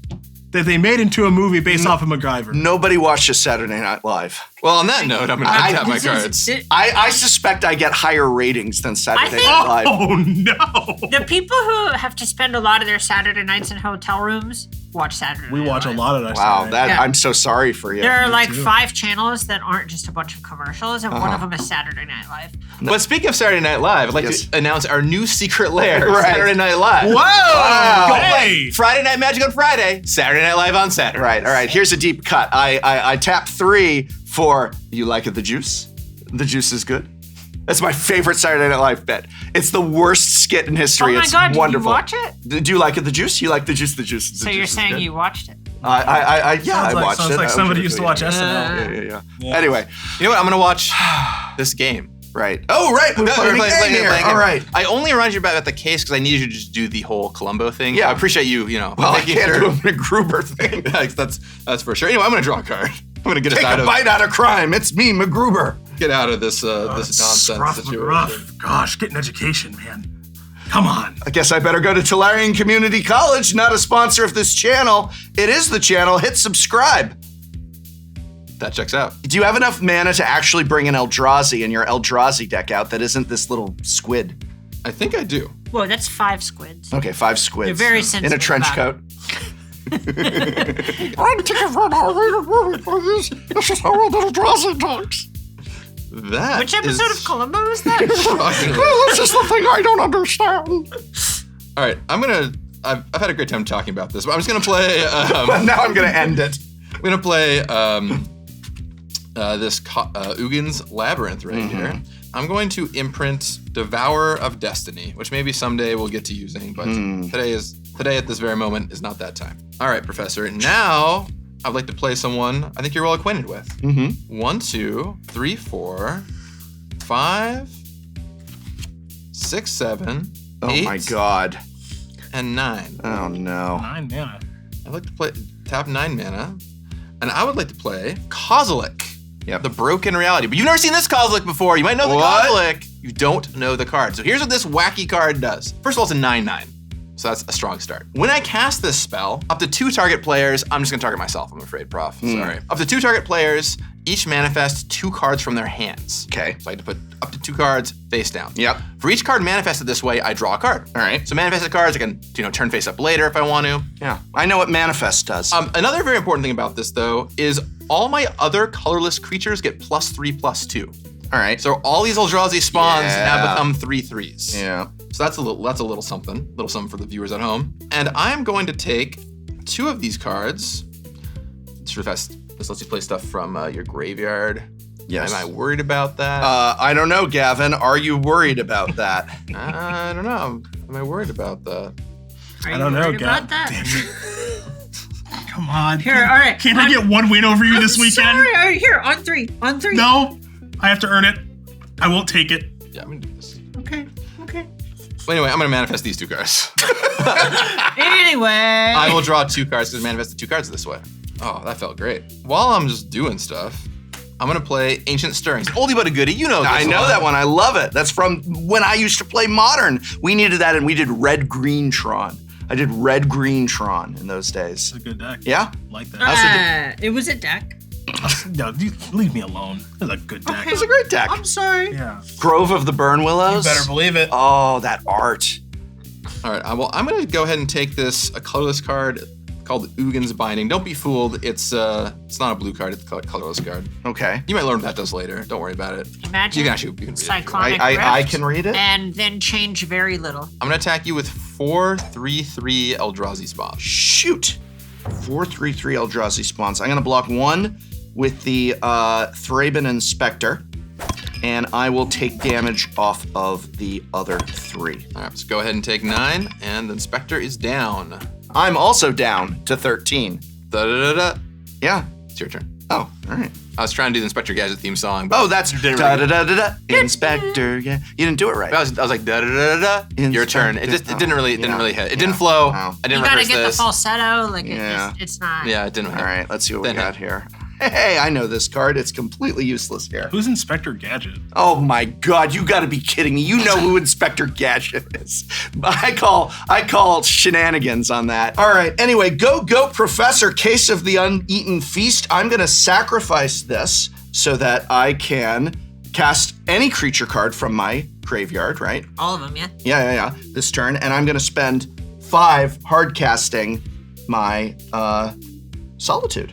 that they made into a movie based off of MacGyver. Nobody watches Saturday Night Live. Well, on that note, I'm going to untap my cards. I suspect I get higher ratings than Saturday Night Live. Oh no! The people who have to spend a lot of their Saturday nights in hotel rooms watch Saturday Night We watch Live. a lot of that. Wow, Saturday. Yeah. I'm so sorry for you. There are like too. 5 channels that aren't just a bunch of commercials, and one of them is Saturday Night Live. But speaking of Saturday Night Live, I'd like Yes. to announce our new secret lair, Right. Saturday Night Live. Whoa! Wow. Hey! Friday Night Magic on Friday, Saturday Night Live on Saturday. Right, all right, here's a deep cut. I tap 3 for You Like It, the Juice? The Juice is good? That's my favorite Saturday Night Live bit. It's the worst skit in history. Oh my It's God, wonderful. did you watch it? Do you like it, the juice? You like the juice, the juice. The So juice you're is saying good. you watched it? Yeah, I watched Sounds it. like somebody used to watch SNL. Yeah. Anyway, You know what? I'm going to watch this game. right. Oh, right. We're playing a game here. playing All game. right. I only remind you about the case because I needed you to just do the whole Columbo thing. Yeah. I appreciate you, Well, I making can't sure. do a McGruber thing. That's for sure. Anyway, I'm going to draw a card. I'm going to get us Take out a of bite out of crime. It's me, McGruber. this nonsense Scruff situation. McGruff. Gosh, get an education, man. Come on. I guess I better go to Tolarian Community College, not a sponsor of this channel. It is the channel. Hit subscribe. That checks out. Do you have enough mana to actually bring an Eldrazi in your Eldrazi deck out that isn't this little squid? I think I do. Whoa, that's 5 squids. Okay, 5 squids. They're very in sensitive a trench about coat. I'm taking for an R-rated movie for this. This is how old Eldrazi talks. That Which episode is of Columbo is that? shocking. This is the thing I don't understand. All right, I've had a great time talking about this, but I'm just gonna play. But now I'm going to end it. I'm gonna play this Ugin's Labyrinth right here. I'm going to imprint Devourer of Destiny, which maybe someday we'll get to using, but today at this very moment is not that time. All right, Professor. Now I'd like to play someone I think you're well acquainted with. 1, 2, 3, 4, 5, 6, 7, Oh 8, my God. and 9. Oh no. 9 mana. I'd like to tap 9 mana, and I would like to play Kozilek. Yep. The Broken Reality. But you've never seen this Kozilek before. You might know the What? Kozilek. You don't know the card. So here's what this wacky card does. First of all, it's a 9/9. So that's a strong start. When I cast this spell, up to 2 target players, I'm just gonna target myself, I'm afraid, Prof. Sorry. Up to 2 target players, each manifest 2 cards from their hands. Okay. So I had to put up to 2 cards face down. Yep. For each card manifested this way, I draw a card. All right. So manifested cards, I can turn face up later if I want to. Yeah. I know what Manifest does. Another very important thing about this, though, is all my other colorless creatures get +3/+2. All right. So all these Eldrazi spawns Yeah. now become 3/3s. Yeah. So that's a little something for the viewers at home. And I'm going to take 2 of these cards. This lets you play stuff from your graveyard. Yes. Am I worried about that? I don't know, Gavin. Are you worried about that? I don't know. Am I worried about that? Are I don't you know, worried about that? Damn it. Come on. Here, all right. Can't I get one win over you this weekend? Sorry, all right, here, on 3. No. I have to earn it. I won't take it. Yeah, I'm gonna do this. Okay. Well, anyway, I'm gonna manifest these 2 cards. Anyway. I will draw 2 cards because I manifested 2 cards this way. Oh, that felt great. While I'm just doing stuff, I'm gonna play Ancient Stirrings. Oldie but a goodie, you know this I know that one. I love it. That's from when I used to play Modern. We needed that, and we did Red-Green Tron. I did Red-Green Tron in those days. It's a good deck. Yeah? Like that. It was a deck. No, leave me alone. It's a good deck. It was a great deck. I'm sorry. Yeah. Grove of the Burn Willows. Better believe it. Oh, that art. All right, well, I'm gonna go ahead and take a colorless card called Ugin's Binding. Don't be fooled. It's not a blue card. It's a colorless card. Okay. You might learn what that does later. Don't worry about it. Imagine You can read it. Cyclonic I Rift, can read it. and then change very little. I'm gonna attack you with 4/3/3 Eldrazi spawns. Shoot. 4/3/3 Eldrazi spawns. I'm going to block 1 with the Thraben Inspector, and I will take damage off of the other 3. All right, so go ahead and take 9, and the Inspector is down. I'm also down to 13. Da-da-da-da. Yeah. It's your turn. Oh, all right. I was trying to do the Inspector Gadget theme song, but Oh, that's didn't da really- da da da da. Inspector. Yeah, you didn't do it right. I was like da-da-da-da-da. Your turn. It didn't really hit. It didn't flow. Wow. I didn't You gotta rehearse get this. the falsetto. Like Yeah. it's not. Yeah, it didn't hit. All right, let's see what we Then got here. Hey, I know this card. It's completely useless here. Who's Inspector Gadget? Oh my God, you gotta be kidding me. You know who Inspector Gadget is. I call shenanigans on that. All right, anyway, go, Professor. Case of the Uneaten Feast. I'm gonna sacrifice this so that I can cast any creature card from my graveyard, right? All of them, yeah. Yeah. This turn, and I'm going to spend 5 hard casting my Solitude.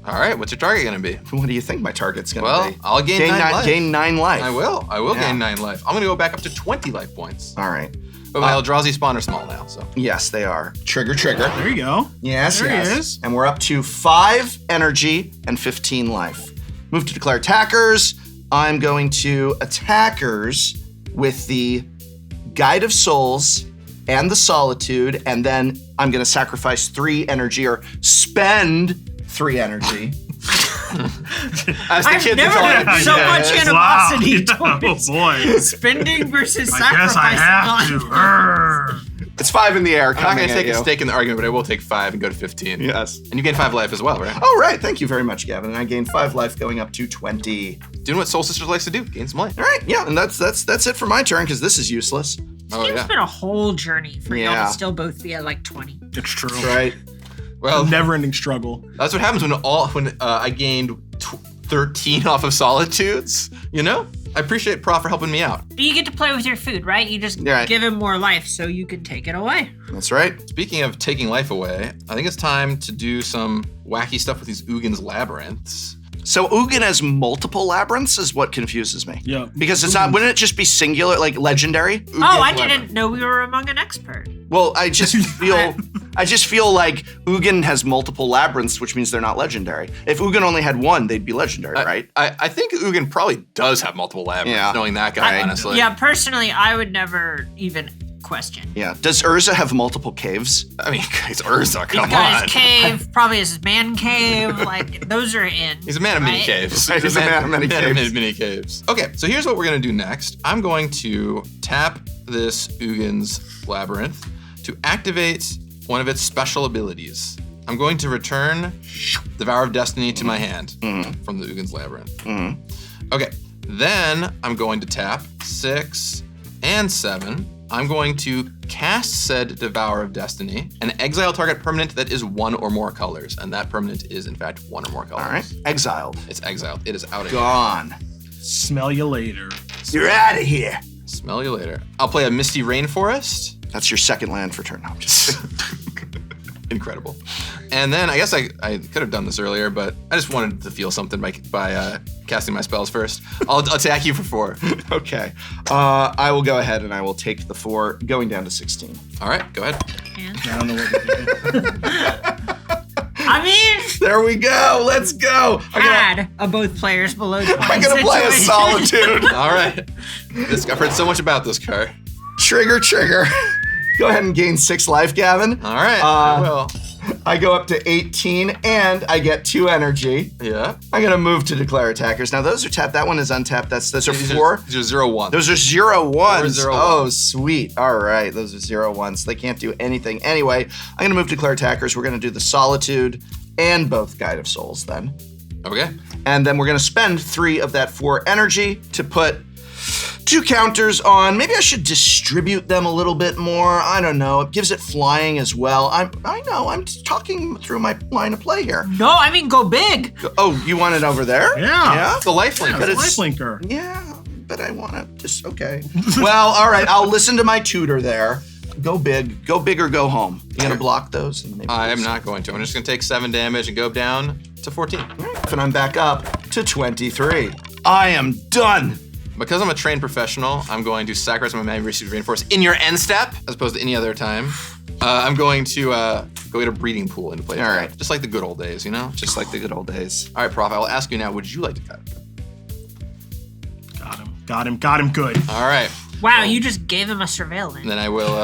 All right, what's your target going to be? What do you think my target's going to Well, be? I'll gain 9 life. Gain 9 life. I will Yeah. gain 9 life. I'm going to go back up to 20 life points. All right. But my Eldrazi spawn are small now, so. Yes, they are. Trigger. There you go. Yes, There yes. he is. And we're up to 5 energy and 15 life. Move to declare attackers. I'm going to attackers with the Guide of Souls and the Solitude, and then I'm going to sacrifice 3 energy or spend 3 energy. As the I've kids never call it. had so much animosity Wow. towards Oh boy. spending versus I guess I sacrificing. have to. It's 5 in the air I'm not coming going to at take a you. stake in the argument, but I will take 5 and go to 15. Yes. And you gain 5 life as well, right? Oh, right. Thank you very much, Gavin. And I gained 5 life going up to 20. Doing what Soul Sisters likes to do, gain some life. All right. Yeah, and that's it for my turn because this is useless. Oh, It's yeah. been a whole journey for y'all Yeah. to still both be at like 20. It's true. Right. Well, Never-ending struggle. that's what happens when I gained 13 off of Solitudes, you know? I appreciate Prof for helping me out. But you get to play with your food, right? You just Right. give him more life so you can take it away. That's right. Speaking of taking life away, I think it's time to do some wacky stuff with these Ugin's labyrinths. So Ugin has multiple labyrinths is what confuses me. Yeah. Because it's not, wouldn't it just be singular, like legendary? Oh, I Ugin's didn't labyrinth. know we were among an expert. Well, I just feel like Ugin has multiple labyrinths, which means they're not legendary. If Ugin only had one, they'd be legendary, right? I think Ugin probably does have multiple labyrinths, Yeah. knowing that guy, honestly. Yeah, personally, I would never even question. Yeah. Does Urza have multiple caves? I mean, it's Urza, come He's got on. his cave, probably his man cave. Like, those are in. He's a man of many right? caves. Right, he's a man of many caves. many caves. Okay, so here's what we're gonna do next. I'm going to tap this Ugin's labyrinth to activate one of its special abilities. I'm going to return Devour of Destiny to my hand from the Ugin's labyrinth. Okay, then I'm going to tap 6 and 7. I'm going to cast said Devour of Destiny and exile target permanent that is 1 or more colors. And that permanent is, in fact, 1 or more colors. All right. Exiled. It's exiled. It is out of Gone. Smell you later. You're out of here. here. Smell you later. I'll play a Misty Rainforest. That's your second land for turn. No, I'm just Incredible. And then I guess I could have done this earlier, but I just wanted to feel something by casting my spells first. I'll attack you for 4. Okay. I will go ahead and I will take the 4, going down to 16. All right, go ahead. Yeah. I don't know what we're doing. I mean, There we go. Let's go. had a both players below 20 I'm gonna play a situation. Solitude. All right. I've heard so much about this card. Trigger. Go ahead and gain 6 life, Gavin. All right, I will. I go up to 18 and I get 2 energy. Yeah. I'm gonna move to declare attackers. Now those are tapped. That one is untapped. Those are These 4. These are 0, 1. Those are 0 1s. 0 Oh, 1s. sweet. All right. Those are 0 1s. They can't do anything. Anyway, I'm going to move declare attackers. We're going to do the Solitude and both Guide of Souls then. Okay. And then we're going to spend 3 of that 4 energy to put 2 counters on. Maybe I should distribute them a little bit more. I don't know. It gives it flying as well. I know. I'm talking through my line of play here. No, I mean, go big. Oh, you want it over there? Yeah. The lifelink. But It's it's- Lifelinker. Yeah, but I want to just, okay. Well, all right, I'll listen to my tutor there. Go big or go home. You gonna block those? And maybe I am not going to. I'm just going to take 7 damage and go down to 14. And I'm back up to 23. I am done. Because I'm a trained professional, I'm going to sacrifice my Mana Receive Reinforce in your end step, as opposed to any other time. I'm going to go get a breeding pool into play. All right. Just like the good old days, you know? Just like the good old days. All right, Prof, I will ask you now, would you like to cut? Got him good. All right. Wow, you just gave him a surveillance. Then I will,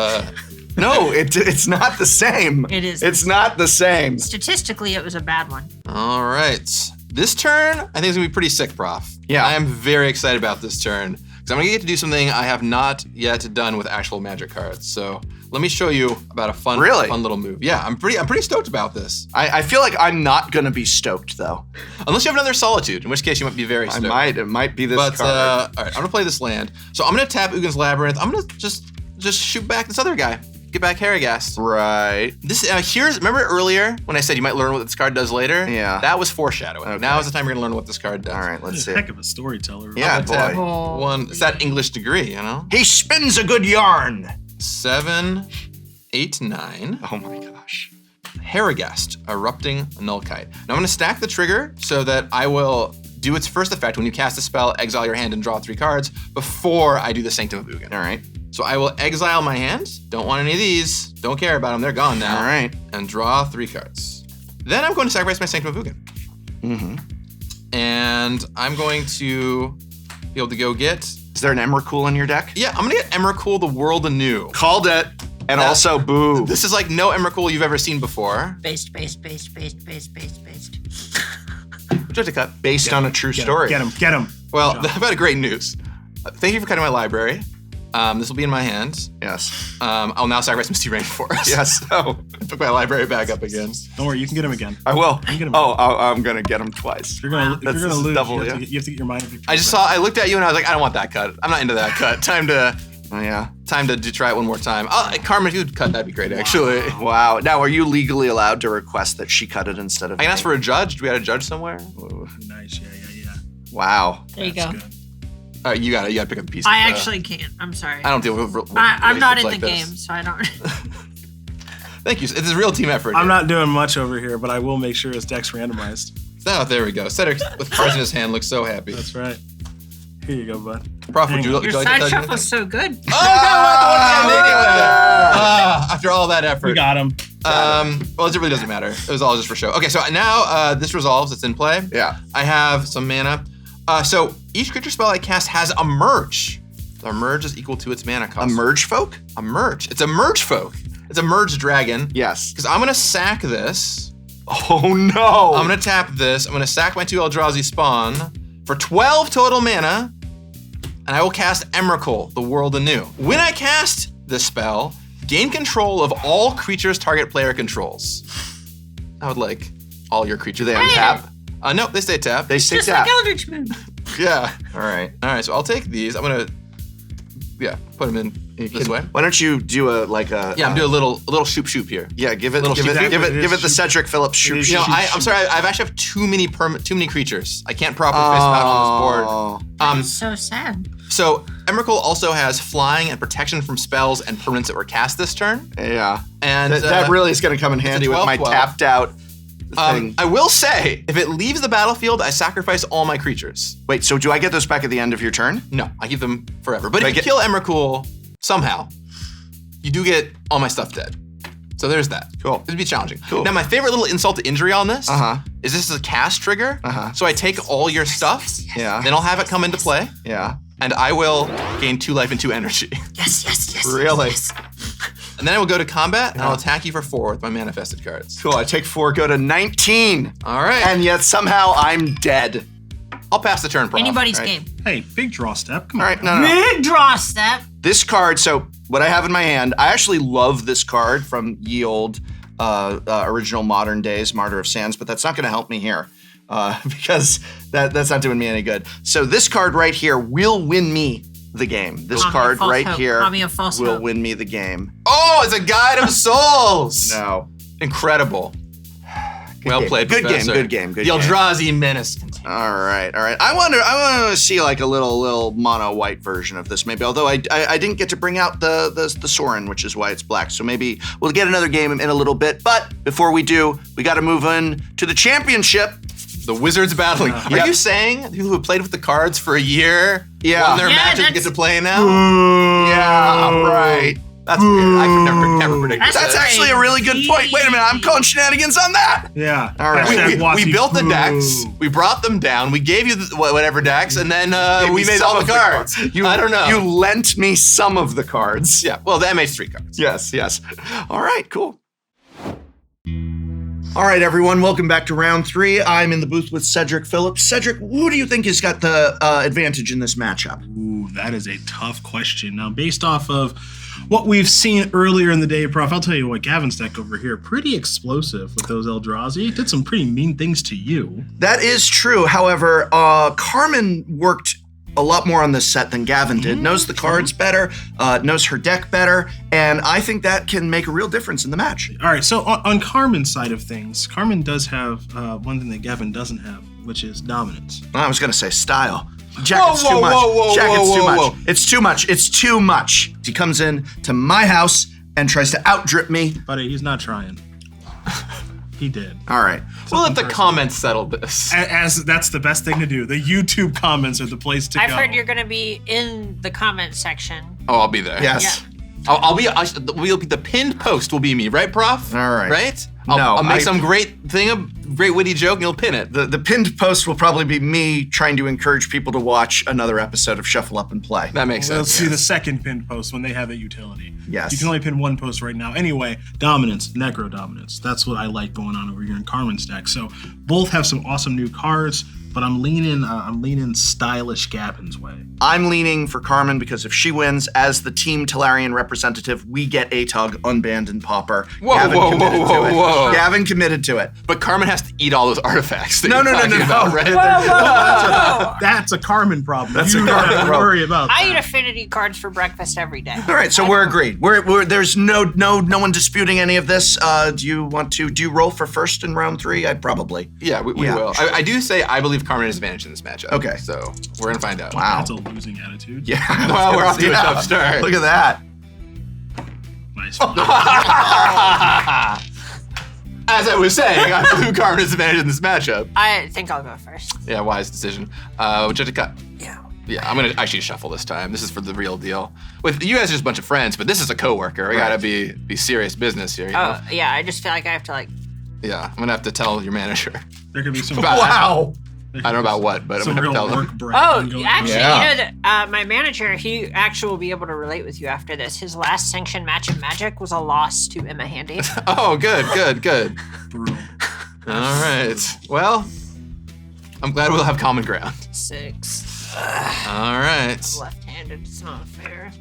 No, it's not the same. It is. It's not the same. Statistically, it was a bad one. all right. This turn, I think is going to be pretty sick, Prof. Yeah. I am very excited about this turn, because I'm going to get to do something I have not yet done with actual Magic cards. So let me show you about a fun little move. Yeah, I'm pretty stoked about this. I feel like I'm not gonna be stoked though. Unless you have another Solitude, in which case you might be very stoked. It might be this But card. all right, I'm gonna play this land. So I'm gonna tap Ugin's Labyrinth. I'm gonna just shoot back this other guy. get back Harrogast. Right. This remember earlier when I said you might learn what this card does later? Yeah. That was foreshadowing. Okay. Now is the time you're gonna learn what this card does. All right, let's see. Heck of a storyteller. Yeah, But, boy. it's that English degree, you know? He spins a good yarn. 7, 8, 9. Oh my gosh. Harrogast, Erupting Nullkite. Now I'm gonna stack the trigger so that I will do its first effect when you cast a spell, exile your hand and draw 3 cards before I do the Sanctum of Ugin. All right. So I will exile my hand. Don't want any of these. Don't care about them. They're gone now. All right. And draw 3 cards. Then I'm going to sacrifice my Sanctum of Ugin. Mm-hmm. And I'm going to be able to go get... Is there an Emrakul in your deck? Yeah, I'm going to get Emrakul, the World Anew. Called it. And also boo. This is like no Emrakul you've ever seen before. Based. Would you like to cut? Based on a true story. Get him. Well, I've got great news. Thank you for cutting my library. This will be in my hands. Yes. I'll now sacrifice Misty Rainforest. Yes. Oh, I took my library back up again. Don't worry, you can get him again. I will. get him. I'm gonna get him twice. If you're gonna That's lose, double, you have to get your mind. I looked at you and I was like, I don't want that cut. I'm not into that cut. Time to Oh, yeah. try it one more time. Carmen, if you'd cut, that'd be great, actually. Wow. Now, are you legally allowed to request that she cut it instead of I can me? ask for a judge. Do we have a judge somewhere? Nice, yeah. Wow. There you go. Good. All right, you gotta pick up the pieces. I actually can't. I'm sorry. I don't deal with I'm not in relationships like the this. game, so I don't. Thank you. It's a real team effort. I'm here. not doing much over here, but I will make sure his deck's randomized. Oh, there we go. Cedric with cards in his hand looks so happy. That's right. Here you go, bud. Prof, would you Your like to side touch shuffle's so good. After all that effort. We got him. Well, it really doesn't matter. It was all just for show. Okay, so now this resolves. It's in play. Yeah. I have some mana. So each creature spell I cast has a merge. The merge is equal to its mana A cost. merge folk? A merge. It's a merge folk. It's a merge dragon. Yes. Because I'm gonna sack this. Oh no. I'm gonna tap this. I'm gonna sack my 2 Eldrazi spawn for 12 total mana, and I will cast Emrakul, the World Anew. When I cast this spell, gain control of all creatures target player controls. I would like all your creatures. Do they untap? Nope, they stay tapped. They stay Just tapped. like Eldritch Moon. Yeah. All right. All right, so I'll take these. I'm gonna, put them in this way. Why don't you do Yeah, I'm doing a little shoop here. Yeah, give it Little give shoot. it the Cedric Phillips shoot. You know, I'm sorry. I've actually have too many creatures. I can't properly face them out on this board. It's so sad. So Emrakul also has flying and protection from spells and permanents that were cast this turn. Yeah. And That really is going to come in handy with my 12-12. tapped out thing. I will say, if it leaves the battlefield, I sacrifice all my creatures. Wait, so do I get those back at the end of your turn? No, I keep them forever. But Do I if you get- kill Emrakul somehow, you do get all my stuff dead. So there's that. Cool. It'd be challenging. Cool. Now, my favorite little insult to injury on this Uh-huh. is this is a cast trigger. Uh-huh. So I take all your stuff, Yeah. then I'll have it come into play, Yeah. and I will gain 2 life and 2 energy. Yes. Really? yes. And then I will go to combat, and I'll attack you for 4 with my manifested cards. Cool. I take 4, go to 19. All right. And yet somehow I'm dead. I'll pass the turn, Prof. Anybody's Right. game. Hey, big draw step. Come All on. right, no. Big draw step. This card, so what I have in my hand, I actually love this card from ye old original modern days, Martyr of Sands, but that's not going to help me here because that's not doing me any good. So this card right here will win me the game. This Call me a card false right hope. here Call me a false will hope. win me the game. Oh, it's a Guide of Souls. No. Incredible. Well game. played, Good game, Professor. good game, good The game. Eldrazi Menace. All right. I want to see like a little mono white version of this maybe. Although I didn't get to bring out the Sorin, which is why it's black. So maybe we'll get another game in a little bit. But before we do, we got to move on to the championship. The Wizards battling. Are Yep. you saying people who have played with the cards for a year Yeah. won their Yeah, matches that's- get to play now? Yeah, right. That's weird. I could never predict That's that. actually a really good point. Wait a minute, I'm calling shenanigans on that. Yeah. All right. Hashtag We Watsy built the poo. decks, we brought them down, we gave you whatever decks, and then we made Some all of the cards. I don't know. You lent me some of the cards. Yeah, well, the MH3 cards. Yes. All right, cool. All right, everyone, welcome back to round 3. I'm in the booth with Cedric Phillips. Cedric, who do you think has got the advantage in this matchup? Ooh, that is a tough question. Now, based off of what we've seen earlier in the day, Prof, I'll tell you what, Gavin's deck over here, pretty explosive with those Eldrazi. Did some pretty mean things to you. That is true. However, Carmen worked a lot more on this set than Gavin did, knows the cards better, knows her deck better, and I think that can make a real difference in the match. All right, so on Carmen's side of things, Carmen does have one thing that Gavin doesn't have, which is dominance. I was going to say style. Jacket's too much. Jacket's too much. It's too much. It's too much. He comes in to my house and tries to outdrip me. Buddy, he's not trying. He did. All right. We'll let the comments settle this. As that's the best thing to do. The YouTube comments are the place to I've go. heard you're going to be in the comment section. Oh, I'll be there. Yes. We'll be the pinned post will be me, right, Prof? All right. Right? I'll make some great witty joke, and you'll pin it. The pinned post will probably be me trying to encourage people to watch another episode of Shuffle Up and Play. That makes sense. Let's see the second pinned post when they have a utility. Yes. You can only pin one post right now. Anyway, dominance, necro dominance. That's what I like going on over here in Carmen's deck. So both have some awesome new cards, but I'm leaning stylish Gavin's way. I'm leaning for Carmen because if she wins as the Team Tolarian representative, we get ATOG unbanned and Pauper. Whoa. Gavin committed to it. But Carmen has to eat all those artifacts. No. Right? That's a Carmen problem. That's you a don't Carmen have to problem. worry about I that. eat Affinity cards for breakfast every day. All right, so we're agreed. There's no one disputing any of this. Do you roll for first in round 3? I probably. Yeah, we will. Sure. I do say I believe Carmen has advantage in this matchup. Okay. So we're going to find out. Wow. That's a losing attitude. Yeah. Well, we're off to a tough start. Look at that. Nice. As I was saying, I believe Carmen has advantage in this matchup. I think I'll go first. Yeah, wise decision. Would you have to cut? Yeah. Yeah, I'm gonna actually shuffle this time. This is for the real deal. With you guys are just a bunch of friends, but this is a coworker. We gotta be serious business here. You know? Yeah, I just feel like I have to Yeah, I'm gonna have to tell your manager. There could be some. Wow. I don't know about what, but I'm Some gonna real tell them. work bragging going on. actually, Yeah. you know that my manager, he actually will be able to relate with you after this. His last sanctioned match of Magic was a loss to Emma Handy. Oh, good. Brutal. All right. Well, I'm glad we'll have common ground. 6. All right. Left-handed, it's not fair.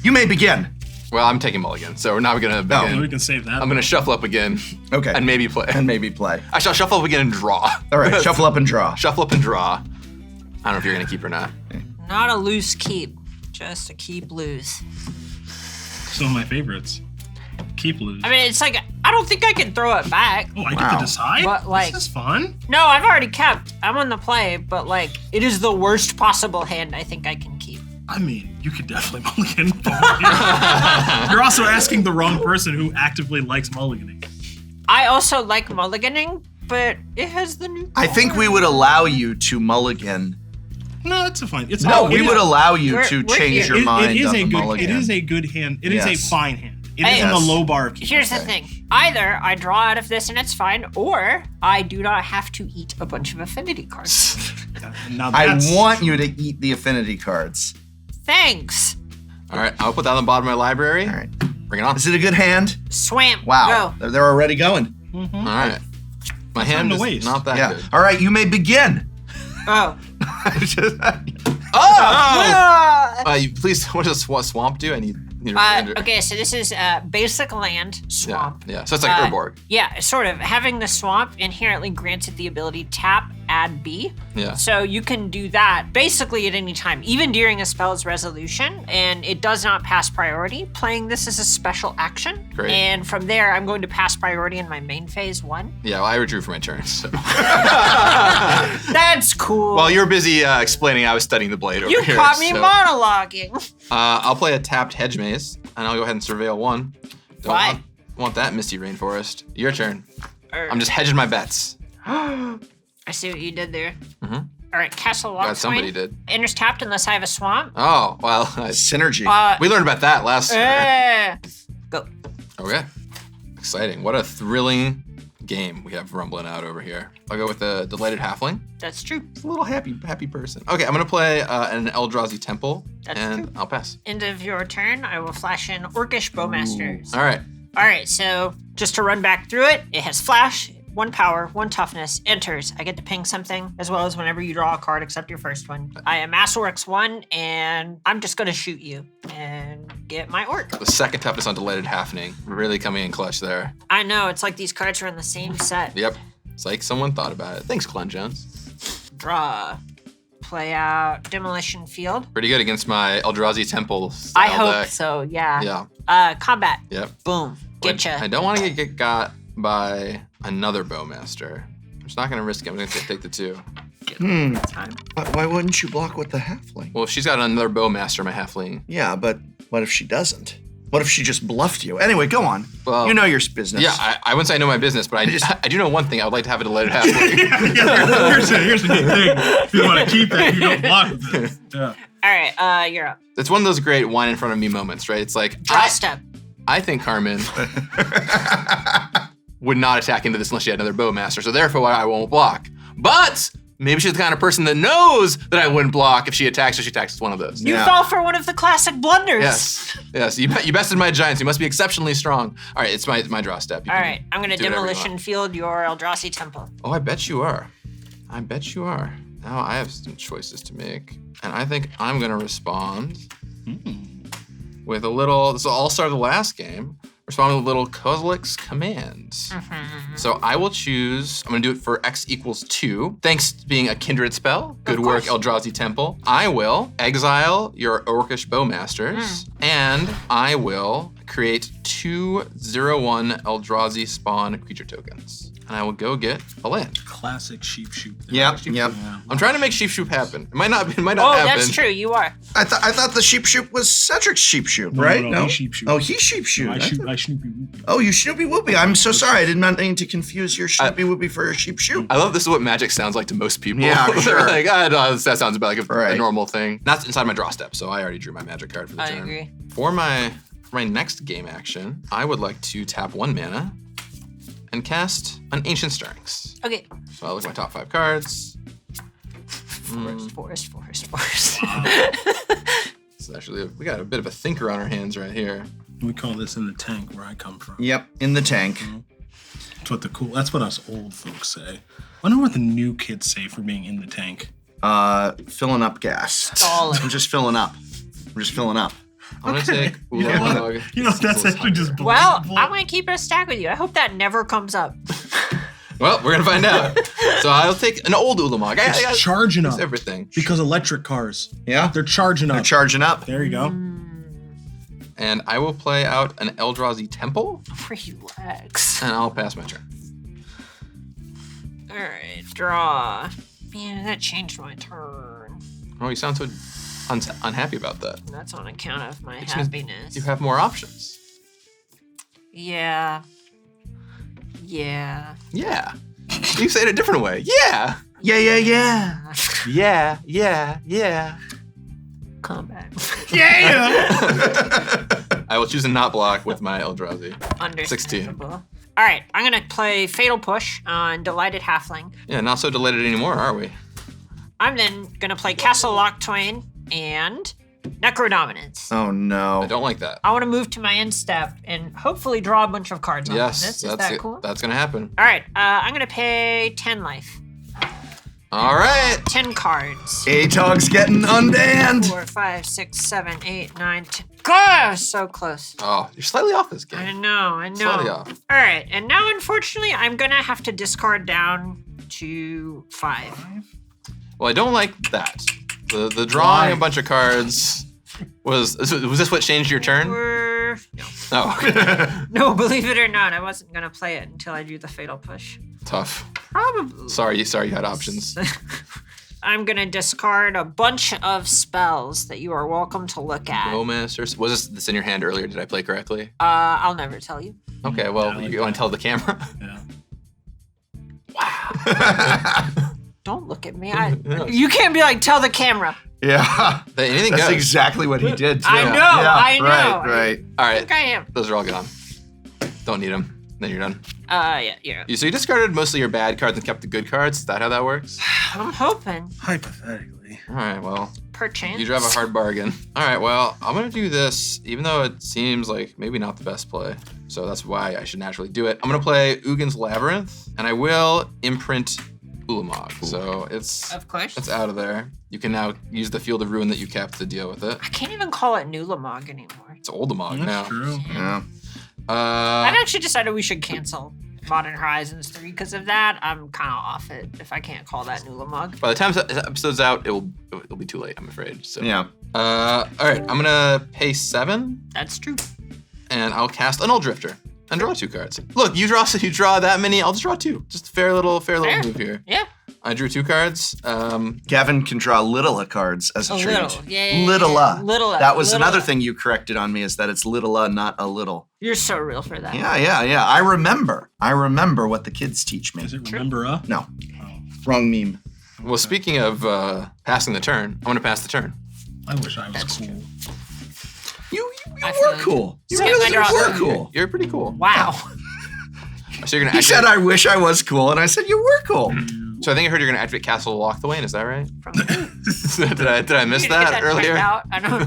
You may begin. Well, I'm taking mulligan, so we're not gonna No. begin. We can save that. I'm gonna shuffle up again Okay. and maybe play. And maybe play. I shall shuffle up again and draw. All right, shuffle up and draw. Shuffle up and draw. I don't know if you're gonna keep or not. Not a loose keep, just a keep loose. Some of my favorites. Keep lose. I mean, it's like, I don't think I can throw it back. Oh, I get Wow. to decide? But, This is fun. No, I've already kept. I'm on the play, but it is the worst possible hand I think I can keep. I mean, you could definitely mulligan. You're also asking the wrong person who actively likes mulliganing. I also like mulliganing, but it has the new I think we would allow you to mulligan. No, it's a fine. It's No, it we is- would allow you We're- to we're change here. your mind it is on a the good. mulligan. It is a good hand. It is a Yes. fine hand. It Hey, is in the Yes. low bar of keep. Here's the thing. Either I draw out of this and it's fine, or I do not have to eat a bunch of affinity cards. Now I that's- want you to eat the affinity cards. Thanks. All right, I'll put that on the bottom of my library. All right. Bring it on. Is it a good hand? Swamp. Wow. Go. They're already going. All right. My hand to is waste. not that Yeah. good. All right, you may begin. Oh. Please, what does swamp do? I need Okay, so this is basic land, swamp. Yeah. So it's like Urborg. Yeah, sort of. Having the swamp inherently grants it the ability tap, add B. Yeah. So you can do that basically at any time, even during a spell's resolution, and it does not pass priority. Playing this is a special action. Great. And from there, I'm going to pass priority in my main phase 1. Yeah, well, I withdrew for my turn. So. That's cool. While you're busy explaining, I was studying the blade over you here. caught me so, monologuing. I'll play a tapped hedge maze, and I'll go ahead and surveil 1. Don't Why? want that misty rainforest. Your turn. I'm just hedging my bets. I see what you did there. Mm-hmm. All right, Castle Walk. Glad somebody did. Enters tapped unless I have a swamp. Oh, well, Synergy. we learned about that last turn. Go. Okay. Exciting. What a thrilling game we have rumbling out over here. I'll go with the Delighted Halfling. That's true. A little happy person. Okay, I'm going to play an Eldrazi Temple, That's and true. I'll pass. End of your turn, I will flash in Orcish Bowmasters. All right. All right, so just to run back through it, it has flash, 1 power, 1 toughness, enters. I get to ping something, as well as whenever you draw a card except your first one. I am Massworks 1, and I'm just going to shoot you and get my orc. The second toughness on Delighted Halfling. Really coming in clutch there. I know, it's like these cards are in the same set. Yep. It's like someone thought about it. Thanks, Glenn Jones. Draw. play out Demolition Field. Pretty good against my Eldrazi Temple I style hope deck. so, yeah. Yeah. Combat. Yep. Boom. Getcha. I don't want to get got by another Bowmaster. I'm just not going to risk it. I'm going to take the 2. Time. Why wouldn't you block with the halfling? Well, if she's got another Bowmaster, my halfling. Yeah, but what if she doesn't? What if she just bluffed you? Anyway, go on. Well, you know your business. Yeah, I wouldn't say I know my business, but I do know one thing. I would like to have a deleted halfling. Here's the neat thing. If you want to keep it, you don't block with it. Yeah. All right, you're up. It's one of those great wine in front of me moments, right? It's like, Draw step. I think Carmen would not attack into this unless she had another Bowmaster, so therefore I won't block. But maybe she's the kind of person that knows that I wouldn't block if she attacks or she attacks with one of those. You fell for one of the classic blunders. Yes. You bested my giants. You must be exceptionally strong. All right, it's my draw step. All right, I'm going to do whatever you Demolition want. Field your Eldrazi Temple. Oh, I bet you are. Now I have some choices to make, and I think I'm going to respond with a little. This will all start the last game. Respond with a little Kozilek's command. So I will choose. I'm going to do it for X equals 2. Thanks to being a kindred spell. Good work, Eldrazi Temple. I will exile your Orcish Bowmasters, and I will create 2 0/1 Eldrazi spawn creature tokens. And I will go get a land. Classic sheep shoot. Yep. I'm trying to make sheep shoot happen. It might not happen. That's true. You are. I thought the sheep shoot was Cedric's sheep shoot, right? No, he sheep shoot. Oh, he sheep shoot. No, I Snoopy Whoopie. Oh, you Snoopy Whoopie. I'm so sorry. I did not mean to confuse your Snoopy Whoopie for your sheep shoot. I love this is what magic sounds like to most people. Yeah, They're sure. like, no, that sounds about like a Right. normal thing. That's inside my draw step, so I already drew my magic card for the I turn. agree. For my next game action, I would like to tap 1 mana and cast an Ancient Stirrings. Okay. So I'll look at my top 5 cards. Forest. So actually, we got a bit of a thinker on our hands right here. We call this in the tank where I come from. Yep, in the tank. That's what us old folks say. I wonder what the new kids say for being in the tank. Filling up gas. Stalling. I'm just filling up. I'm gonna take Ulamog. That's actually just Well, I'm going to keep it a stack with you. I hope that never comes up. Well, we're gonna find out. So I'll take an old Ulamog. It's charging up. Everything. Because electric cars. Yeah? They're charging up. They're charging up. There you go. And I will play out an Eldrazi Temple, Relax. and I'll pass my turn. All right, draw. Man, that changed my turn. Oh, you sound so unhappy about that. That's on account of my means happiness. You have more options. Yeah. Yeah. You say it a different way. Yeah. Yeah. Combat. I will choose a not block with my Eldrazi. Understandable. All right, I'm going to play Fatal Push on Delighted Halfling. Yeah, not so delighted anymore, are we? I'm then going to play Castle Lochtwain and Necrodominance. Oh, no. I don't like that. I want to move to my end step and hopefully draw a bunch of cards on Yes, this. Is that cool? That's gonna happen. All right, I'm going to pay 10 life. All right. 10 cards. A-Tog's getting unbanned. 4, 5, 6, 7, 8, 9, 10. God, so close. Oh, you're slightly off this I game. know. Slightly off. All right, and now unfortunately, I'm going to have to discard down to 5. Well, I don't like that. The drawing a bunch of cards was this what changed your turn? No. Oh, okay. No, believe it or not, I wasn't going to play it until I drew the Fatal Push. Tough. Probably. Sorry you had options. I'm going to discard a bunch of spells that you are welcome to look at. Bowmasters. Was this in your hand earlier? Did I play correctly? I'll never tell you. Okay, well, you want to tell the camera? Yeah. Wow. Don't look at me. You can't be like, tell the camera. Yeah. Anything That's goes. exactly what he did, too. I know, Yeah, I know. Right. All I right. think I am. Those are all gone. Don't need them. Then you're done. Yeah. So you discarded mostly your bad cards and kept the good cards? Is that how that works? I'm hoping. Hypothetically. All right, well, Perchance. you drive a hard bargain. All right, well, I'm going to do this, even though it seems like maybe not the best play. So that's why I should naturally do it. I'm going to play Ugin's Labyrinth, and I will imprint Ulamog. So Of course. it's out of there. You can now use the Field of Ruin that you kept to deal with it. I can't even call it Nulamog anymore. It's Oldamog now. That's true. Yeah. I've actually decided we should cancel Modern Horizons 3 because of that. I'm kind of off it if I can't call that Nula mug. By the time this episode's out, it'll be too late, I'm afraid. So. Yeah. All right, I'm gonna pay 7, That's true. and I'll cast an Old Drifter and draw 2 cards. Look, you draw that many, I'll just draw 2. Just a fair little move here. Yeah. I drew 2 cards. Gavin can draw Littla cards as a treat. Little. Yeah. Littla. Little. That was Little. another thing you corrected on me, is that it's Littla, not a little. You're so real for that. Yeah. I remember what the kids teach me. Is it remember? No. Wrong meme. Well, speaking of passing the turn, I'm gonna pass the turn. I wish I was cool. You I feel were it. cool. You Skip my really draw. were cool. You're pretty cool. Wow. So you're gonna He said, activate, I wish I was cool, and I said, you were cool. so I think I heard you're gonna activate Castle Lock the Wayne, is that right? From who? did I miss You didn't that get earlier? Out. I don't.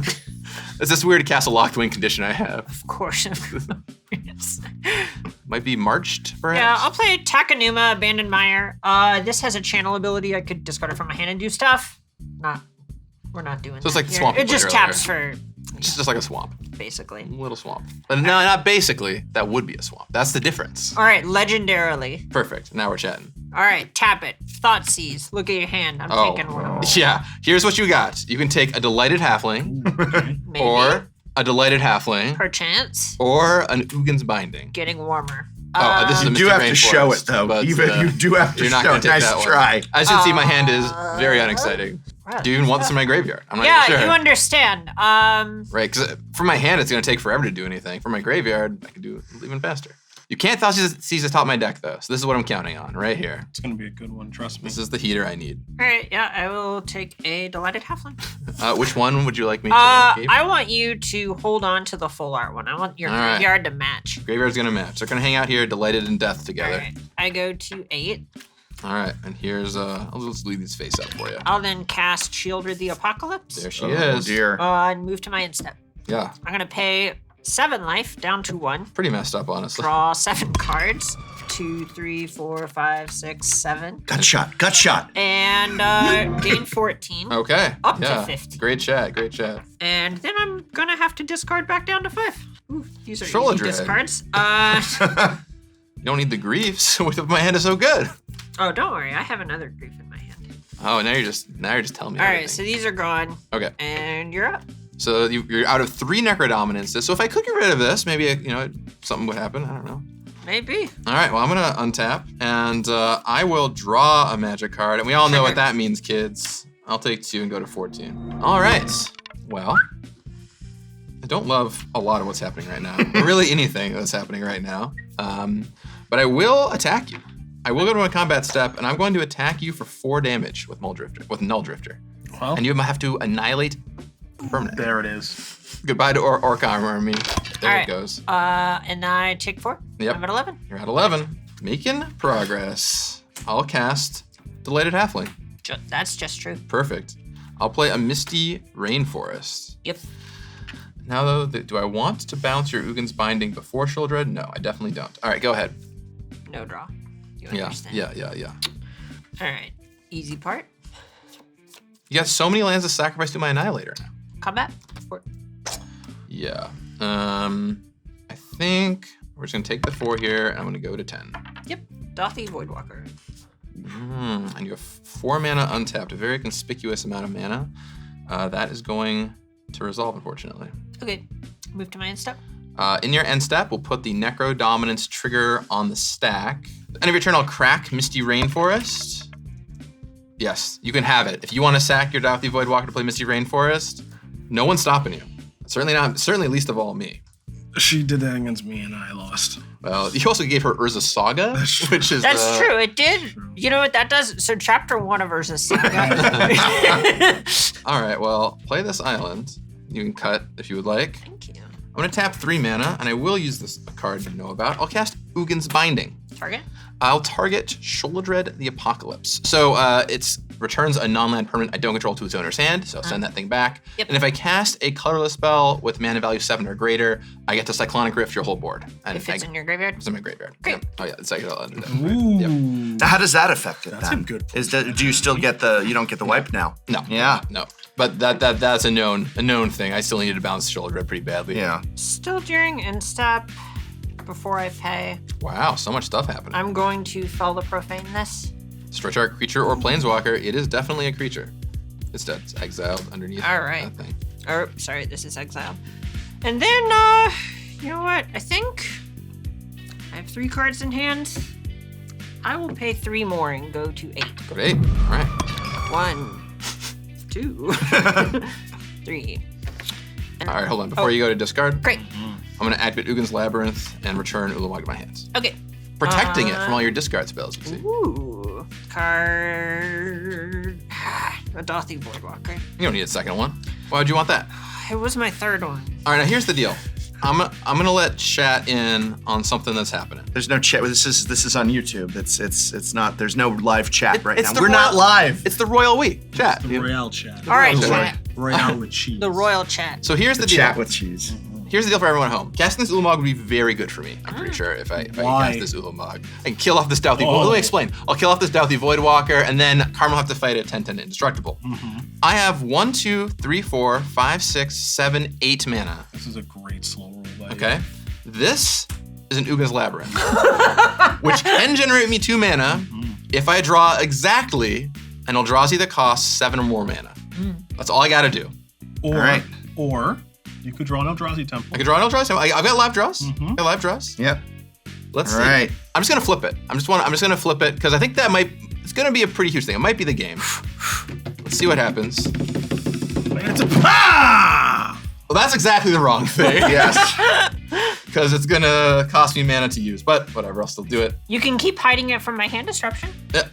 It's this weird Castle Lock the Wayne condition I have. Of course. Might be marched, perhaps? Yeah, I'll play Takanuma, Abandoned Mire. This has a channel ability. I could discard it from my hand and do stuff. We're not doing So it's that like the here. swamp It you just played taps for, It's just like a swamp. basically. Little swamp. But no, not basically. That would be a swamp. That's the difference. All right, legendarily. Perfect. Now we're chatting. All right, tap it. Thought seize. Look at your hand. I'm taking one. Yeah. Here's what you got. You can take a Delighted Halfling, Maybe. or a Delighted Halfling, Perchance. or an Ugin's Binding. Getting warmer. This is a You do Misty have to show Rainforest, it, though. but, You do have to you're not show gonna it. take Nice that one. try. As you can see, my hand is very unexciting. Wow, Do you even want this in my graveyard? I'm not yeah, even sure. you understand. Right, because for my hand, it's going to take forever to do anything. For my graveyard, I can do it even faster. You can't seize the top of my deck, though, so this is what I'm counting on right here. It's gonna be a good one, trust me. This is the heater I need. All right, yeah, I will take a Delighted Halfling. Which one would you like me to keep? I want you to hold on to the full art one. I want your All right. graveyard to match. Graveyard's going to match. They're going to hang out here, Delighted in Death All together. right, I go to 8. All right, and here's, I'll just leave these face up for you. I'll then cast Shieldred the Apocalypse. There she Oh, is. dear. And move to my end step. Yeah, I'm gonna pay 7 life down to 1. pretty messed up, honestly. Draw 7 cards. 2, 3, 4, 5, 6, 7. Gut shot. And gain 14. Okay. Up to yeah. 50. Great chat. And then I'm gonna have to discard back down to 5. Ooh, these are Shouldred. easy discards. You don't need the griefs. My hand is so good. Oh, don't worry. I have another grief in my hand. Oh, now you're just telling me All everything. right, so these are gone. Okay. And you're up. So you're out of 3 Necrodominances. So if I could get rid of this, maybe something would happen. I don't know. Maybe. All right. Well, I'm gonna untap, and I will draw a magic card, and we all know what that means, kids. I'll take 2 and go to 14. All right. Well, I don't love a lot of what's happening right now. Or really anything that's happening right now. But I will attack you. I will go to a combat step, and I'm going to attack you for 4 damage with Null Drifter. Well, And you have to annihilate permanent. there it is. Goodbye to Orc Army. There All it right. goes. And I take 4. Yep. I'm at 11. You're at 11. Making progress. I'll cast Delighted Halfling. That's just true. Perfect. I'll play a Misty Rainforest. Yep. Now, though, do I want to bounce your Ugin's Binding before Shieldred? No, I definitely don't. All right, go ahead. No draw. You Yeah, understand? yeah. All right. Easy part. You got so many lands to sacrifice to my Annihilator now. Combat. 4. Yeah. I think we're just going to take the 4 here, and I'm going to go to 10. Yep. Dothy Voidwalker. And you have 4 mana untapped, a very conspicuous amount of mana. That is going to resolve, unfortunately. Okay. Move to my end step. In your end step, we'll put the Necro Dominance trigger on the stack. End of your turn, I'll crack Misty Rainforest. Yes, you can have it. If you want to sack your Dothy Voidwalker to play Misty Rainforest, no one's stopping you. Certainly least of all me. She did that against me and I lost. Well, you also gave her Urza Saga, which is That's true. It did. You know what that does? So chapter 1 of Urza Saga. All right, well, play this island. You can cut if you would like. Thank you. I'm going to tap 3 mana, and I will use this card you know about. I'll cast Ugin's Binding. Target. I'll target Shieldred the Apocalypse. So it returns a non-land permanent I don't control to its owner's hand, so I'll send that thing back. Yep. And if I cast a colorless spell with mana value 7 or greater, I get to Cyclonic Rift your whole board. And If it's in your graveyard. it's in my graveyard. Great. Yep. Oh yeah, it's like I'll do that. Ooh. Yep. Now, how does that affect it That's then? a good Do you still get you don't get the wipe now? No. Yeah. No. But that's a known thing. I still needed to bounce Shieldred pretty badly. Yeah. Still during end step. before I pay. Wow, so much stuff happening. I'm going to Fell the Profane this. Stretch art creature or planeswalker. It is definitely a creature. It's dead. It's exiled underneath All right. that thing. Oh, sorry, this is exiled. And then, you know what? I think I have 3 cards in hand. I will pay 3 more and go to 8. Go to 8. All right. 1, 2, 3. And, All right, hold on. Before you go to discard, Great. I'm going to activate Ugin's Labyrinth and return Ulamog to my hands. Okay. Protecting it from all your discard spells, you see. Ooh. Card. Adathi Voidwalker. You don't need a second one. Why would you want that? It was my 3rd one. All right, now here's the deal. I'm gonna let chat in on something that's happening. There's no chat. This is on YouTube. It's not. There's no live chat right it's now. the We're not Royal- live. It's the Royal Week. Chat. The Royale chat. All right, Royal chat. Royale with cheese. The Royal Chat. So here's the deal. Chat with cheese. Here's the deal for everyone at home. Casting this Ulamog would be very good for me. I'm pretty sure if I Why? cast this Ulamog. I can kill off this Douthy Oh. Let me explain. I'll kill off this Douthy Voidwalker, and then Carmen will have to fight it 10/10 indestructible. I have 1, 2, 3, 4, 5, 6, 7, 8 mana. This is a great slow roll. By Okay? This is an Ugin's Labyrinth, which can generate me 2 mana if I draw exactly an Eldrazi that costs 7 or more mana. That's all I gotta do. Or, All right. or you could draw an Eldrazi temple. I can draw an Eldrazi. I've got live draws. I've got live draws. Yep. Let's All see. right. I'm just gonna flip it. I'm just gonna flip it because I think it's gonna be a pretty huge thing. It might be the game. Let's see what happens. It's a Well, that's exactly the wrong thing. Yes. Because it's gonna cost me mana to use, but whatever, I'll still do it. You can keep hiding it from my hand disruption.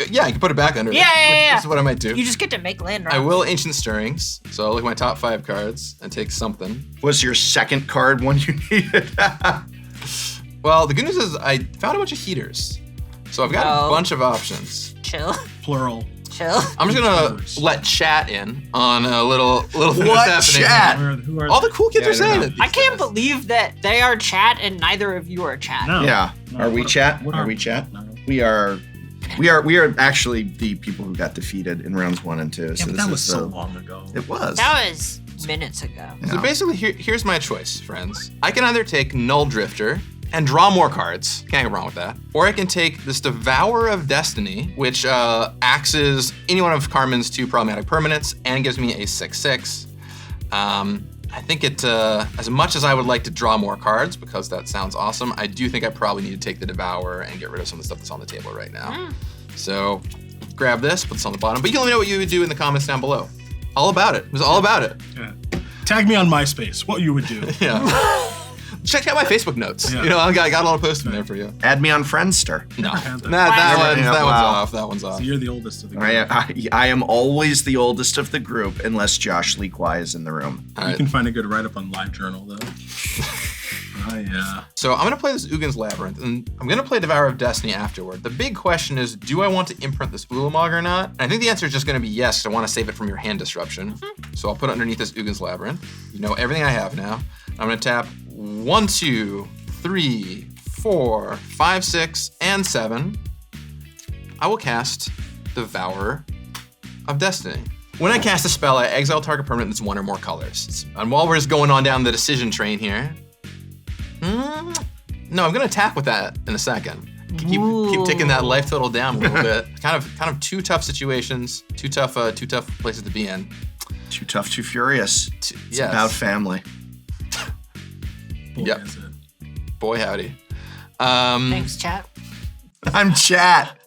Yeah, I can put it back under. Yeah. This is what I might do. You just get to make land drops. I will Ancient Stirrings, so I'll look at my top 5 cards and take something. Was your second card one you needed? Well, the good news is I found a bunch of heaters, so I've got a bunch of options. Chill. plural. Chill. I'm just gonna let chat in on a little thing What that's happening. chat? Who are All the cool kids Yeah, are saying I it. I can't believe that they are chat and neither of you are chat. No. Yeah. No, Are we what- chat? what Are are- we chat? No. We are actually the people who got defeated in rounds 1 and 2. Yeah, So but this that was is so long ago. It was. That was minutes ago. So Yeah. basically, here's my choice, friends. I can either take Null Drifter and draw more cards. Can't go wrong with that. Or I can take this Devourer of Destiny, which axes any one of Carmen's 2 problematic permanents and gives me a 6/6. I think it, as much as I would like to draw more cards, because that sounds awesome, I do think I probably need to take the Devourer and get rid of some of the stuff that's on the table right now. So grab this, put this on the bottom. But you can let me know what you would do in the comments down below. All about it. It was all about it. Yeah. Tag me on MySpace. What you would do? Yeah. Check out my Facebook notes. Yeah. You know, I got a lot of posts in there for you. Add me on Friendster. No, had that. that Wow. one's Wow. off. That one's off. So you're the oldest of the group. I am always the oldest of the group unless Josh Lee Kwai is in the room. All You right. can find a good write-up on LiveJournal, though. Oh, yeah. So I'm gonna play this Ugin's Labyrinth, and I'm gonna play Devourer of Destiny afterward. The big question is, do I want to imprint this Ulamog or not? And I think the answer is just gonna be yes, because I want to save it from your hand disruption. So I'll put it underneath this Ugin's Labyrinth. You know everything I have now. I'm gonna tap 1, 2, 3, 4, 5, 6, and 7. I will cast Devourer of Destiny. When I cast a spell, I exile target permanent that's 1 or more colors. And while we're just going on down the decision train here, no, I'm gonna attack with that in a second. Keep taking that life total down a little bit. Kind of 2 tough situations, 2 tough places to be in. Too tough, too furious. It's Yes. about family. Boy, Yep. is it. Boy howdy. Thanks, chat. I'm chat.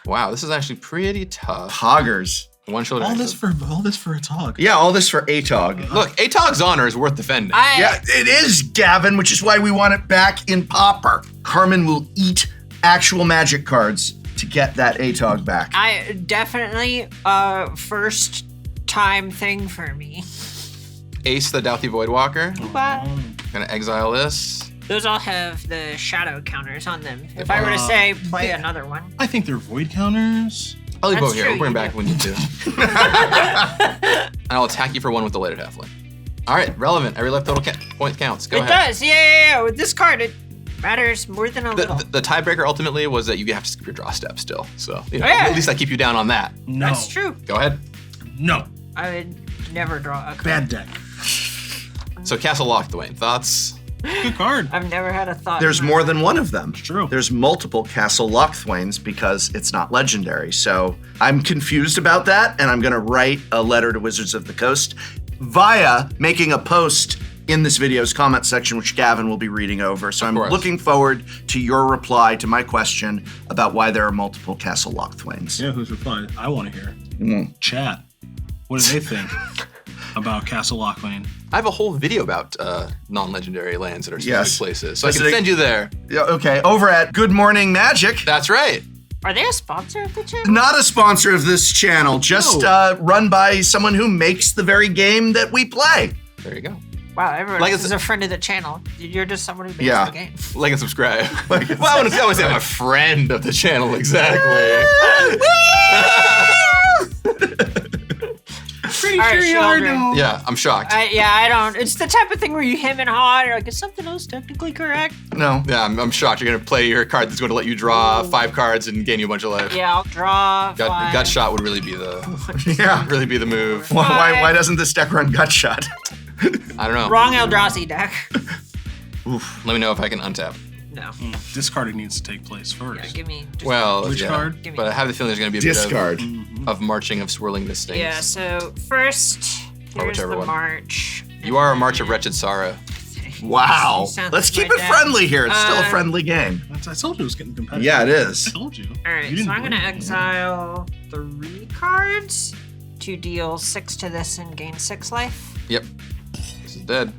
Wow, this is actually pretty tough. Poggers. One shoulder. All this for a talk. Yeah, all this for ATOG. Look, Atog's honor is worth defending. Yeah, it is, Gavin, which is why we want it back in Pauper. Carmen will eat actual magic cards to get that ATOG back. I definitely first time thing for me. Ace the Douthy Voidwalker. But Gonna exile this. those all have the shadow counters on them. If I were to say play another one. I think they're void counters. I'll leave That's both here. true, We'll bring you back do. when you do. And I'll attack you for 1 with the Delated Halfling. All right, relevant. Every life total point counts. Go It ahead. does, yeah. With this card, it matters more than a little. The tiebreaker ultimately was that you have to skip your draw step still. So you know, Yeah. at least I keep you down on that. No. That's true. Go ahead. No. I would never draw a card. Bad deck. So Castle Lock, Dwayne. Thoughts? Good card. I've never had a thought. There's in my more mind. than one of them. It's true. There's multiple Castle Lochthwains because it's not legendary. So I'm confused about that, and I'm going to write a letter to Wizards of the Coast via making a post in this video's comment section, which Gavin will be reading over. So I'm looking forward to your reply to my question about why there are multiple Castle Lochthwains. Yeah, who's replied? I want to hear. Chat. What do they think about Castle Lochthwain? I have a whole video about non-legendary lands that are specific Yes. places, so I can send you there. Yeah, okay, over at Good Morning Magic. That's right. Are they a sponsor of the channel? Not a sponsor of this channel, just run by someone who makes the very game that we play. There you go. Wow, everyone Like else it's- is a friend of the channel. You're just someone who makes Yeah. the game. Like and subscribe. Well, I wouldn't say I'm a friend of the channel exactly. Pretty All right, sure you are, children. though. Yeah, I'm shocked. I don't. It's the type of thing where you hem and haw. You're like, is something else technically correct? No. Yeah, I'm shocked. You're gonna play your card that's going to let you draw 5 cards and gain you a bunch of life. Yeah, I'll draw. Gut shot would really be the Yeah. really be the move. Why doesn't this deck run Gut Shot? I don't know. Wrong Eldrazi deck. Let me know if I can untap. No. Discarding needs to take place first. Yeah, give me. Just Well, Which yeah. card? Give me- But I have the feeling there's going to be a Discard. bit of marching of swirling mistakes. Yeah. So first, Or here's whichever the one. march. You are a march of wretched sorrow. Wow. You sound Let's like keep my it dad. friendly here. It's still a friendly game. I told you it was getting competitive. Yeah, it is. I told you. All right. You So didn't I'm gonna believe me. exile 3 cards to deal 6 to this and gain 6 life. Yep. This is dead.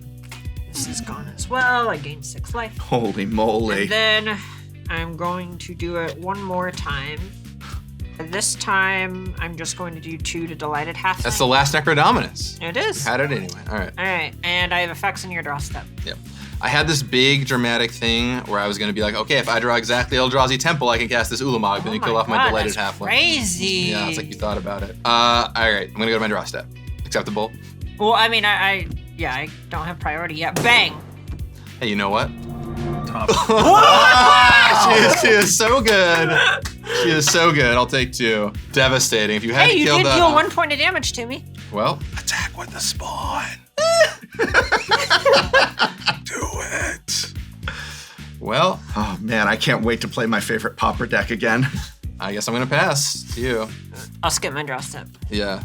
This is gone as well. I gain 6 life. Holy moly. And then I'm going to do it one more time. And this time, I'm just going to do 2 to Delighted Half. That's the last Necrodominus. It is. Had it anyway. All right. All right, and I have effects in your draw step. Yep. I had this big dramatic thing where I was going to be like, okay, if I draw exactly Eldrazi Temple, I can cast this Ulamog, then you kill off my Delighted that's Halfling. crazy. Yeah, it's like you thought about it. All right, I'm going to go to my draw step. Acceptable? Well, I mean, I don't have priority yet. Bang. Hey, you know what? Top. She is so good. She is so good. I'll take 2. Devastating. If you hadn't Hey, you killed did that deal off- 1 point of damage to me. Well, Attack with the spawn. Do it. well, Oh man, I can't wait to play my favorite Pauper deck again. I guess I'm going to pass to you. I'll skip my draw step. Yeah.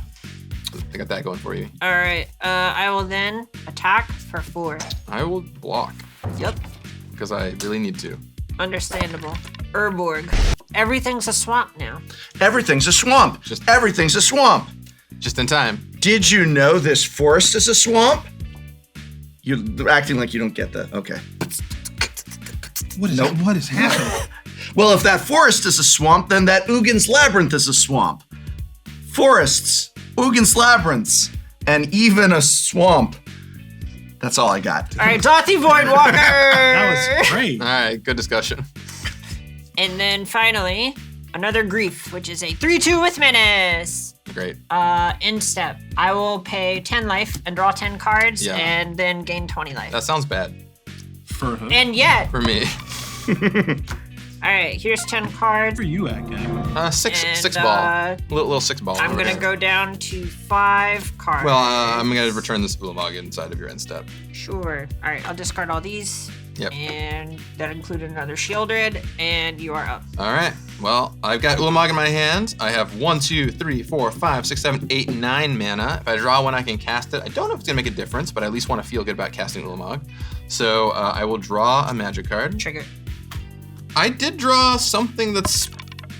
I got that going for you. All right, I will then attack for 4. I will block Yep, because I really need to. understandable. Urborg. Everything's a swamp now. Everything's a swamp. Everything's a swamp. Just in time. Did you know this forest is a swamp? You're acting like you don't get that. Okay. What is What is happening? Well, if that forest is a swamp, then that Ugin's Labyrinth is a swamp. Forests, Ugin's Labyrinths, and even a swamp. That's all I got. All right, Dothy Voidwalker. That was great. All right, good discussion. And then finally, another Grief, which is a 3/2 with Menace. Great. End step. I will pay 10 life and draw 10 cards Yeah. and then gain 20 life. That sounds bad For who? And yet, for me. all right, here's 10 cards. Where you at, Gavin? Six And, ball. Little 6 ball. I'm over gonna here. go down to 5 cards. Well, I'm gonna return this Ulamog inside of your end step. Sure. All right, I'll discard all these. Yep. And that included another Shieldred, and you are up. All right. Well, I've got Ulamog in my hand. I have 1, 2, 3, 4, 5, 6, 7, 8, 9 mana. If I draw one, I can cast it. I don't know if it's gonna make a difference, but I at least want to feel good about casting Ulamog. So I will draw a magic card. Trigger. I did draw something that's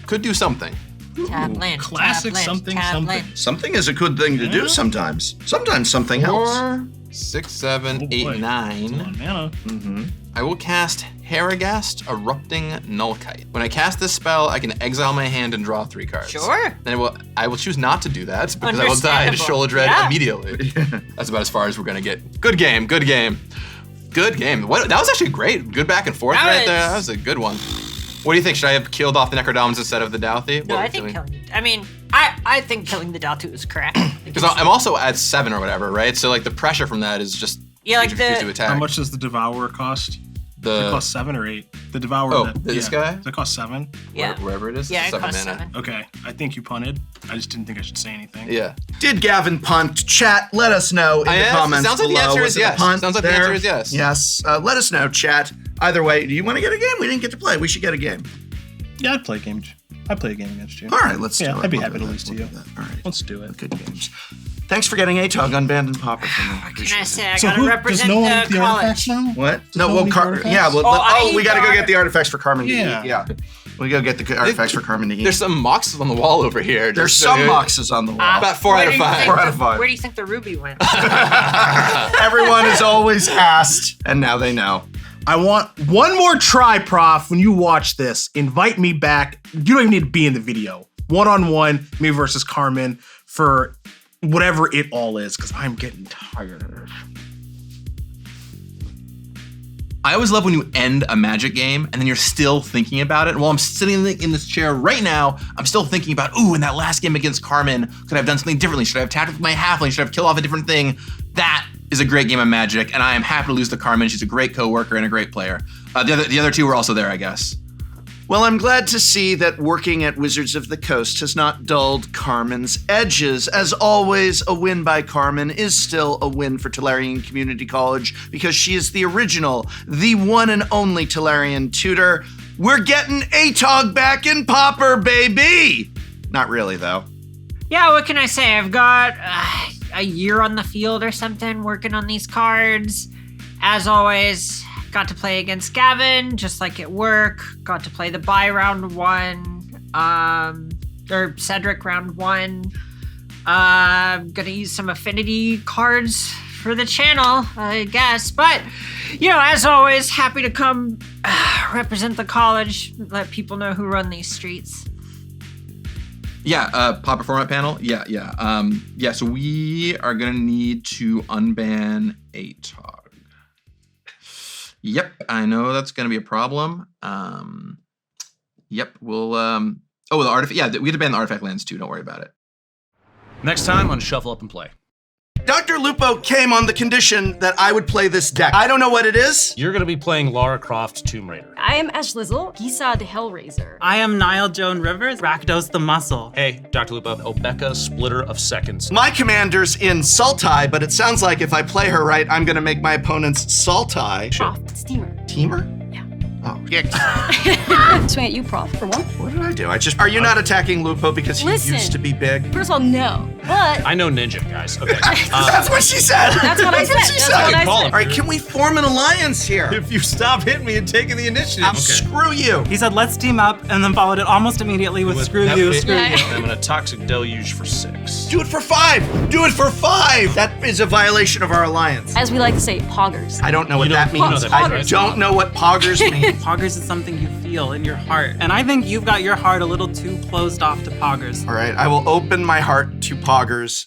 could do something. Tab land. classic tab land, something, tab something. land. Something is a good thing to do sometimes. Sometimes something helps. 4, 6, 7, Oh, 8, boy. 9. Mana. I will cast Haragast, Erupting Nullkite. When I cast this spell, I can exile my hand and draw 3 cards. Sure. Then I will choose not to do that because I will die to Understandable. Shola Dread Yeah. immediately. That's about as far as we're gonna get. Good game, good game. Good game. What, that was actually great. Good back and forth That right was- there. That was a good one. What do you think? Should I have killed off the Necrodominus instead of the Douthie? No, I think killing. I mean, I think killing the Daltu is correct. Because I'm also at 7 or whatever, right? So like the pressure from that is just Yeah, like refuse to the attack. How much does the Devourer cost? It the costs 7 or 8. The Devourer. Oh, this guy? Does that cost 7? Yeah. Wherever it is. Yeah, it 7 costs mana. 7. Okay, I think you punted. I just didn't think I should say anything. Yeah. Did Gavin punt? Chat, let us know in the Yes, comments sounds like the below. answer Was is it the yes. punt Sounds like the there? answer is yes. Yes. Let us know, chat. Either way, do you want to get a game? We didn't get to play. We should get a game. Yeah, I'd play a game. I'd play a game against you. All right, let's do it. I'd be We'll happy do to that. lose to We'll you. do that. All right. Let's do it. Good games. Thanks for getting A-Tug on Band and Popper for me. Can I say I So gotta does represent no one the need the artifacts college? now? What? no No, one well, need artifacts? yeah. Well, I we need got to the go get the artifacts for Carmen to Yeah. eat. Yeah. We go get the artifacts for Carmen to eat. There's some boxes on the wall over here. There's Just some so- boxes on the wall. About 4 out of 5. 4 out of 5. Where do you think the ruby went? Everyone has always asked, and now they know. I want one more try, Prof. When you watch this, invite me back. You don't even need to be in the video. 1-on-1, me versus Carmen for whatever it all is, because I'm getting tired. I always love when you end a Magic game and then you're still thinking about it. And while I'm sitting in this chair right now, I'm still thinking about, ooh, in that last game against Carmen, could I have done something differently? Should I have tapped with my halfling? Should I have killed off a different thing? That is a great game of Magic, and I am happy to lose to Carmen. She's a great coworker and a great player. The other two were also there, I guess. Well, I'm glad to see that working at Wizards of the Coast has not dulled Carmen's edges. As always, a win by Carmen is still a win for Tolarian Community College because she is the original, the one and only Tolarian tutor. We're getting A-Tog back in Popper, baby! Not really, though. Yeah, what can I say? I've got a year on the field or something working on these cards. As always, got to play against Gavin, just like at work. Got to play the bye round 1, or Cedric round 1. Gonna use some Affinity cards for the channel, I guess. But, you know, as always, happy to come represent the college, let people know who run these streets. Yeah, Popper format panel. Yeah, so we are gonna need to unban A-Tog. Yep, I know that's gonna be a problem. Yep, we'll the artifact. Yeah, we have to ban the artifact lands too. Don't worry about it. Next time on Shuffle Up and Play. Dr. Lupo came on the condition that I would play this deck. I don't know what it is. You're gonna be playing Lara Croft Tomb Raider. I am Ash Lizzle, Gisa the Hellraiser. I am Niall Joan Rivers, Rakdos the Muscle. Hey, Dr. Lupo, Obeka Splitter of Seconds. My commander's in Sultai, but it sounds like if I play her right, I'm gonna make my opponents Sultai. Prof, Steamer. Teamer? Yeah. Oh. Swing at you, Prof, for one. What did I do? Are you not attacking Lupo because he Listen. used to be big? First of all, no. But I know Ninja, guys. Okay. That's what she said. that's what I said. That's what she That's said. what I Call said. him. All right, can we form an alliance here? If you stop hitting me and taking the initiative. Screw you. He said, let's team up, and then followed it almost immediately with screw that you, bit, screw you. I'm gonna Toxic Deluge for 6. Do it for 5. Do it for 5. That is a violation of our alliance. As we like to say, poggers. I don't know what You that know- you know means. that I means, right? don't know what poggers means. Poggers is something you feel in your heart. And I think you've got your heart a little too closed off to poggers. All right, I will open my heart to poggers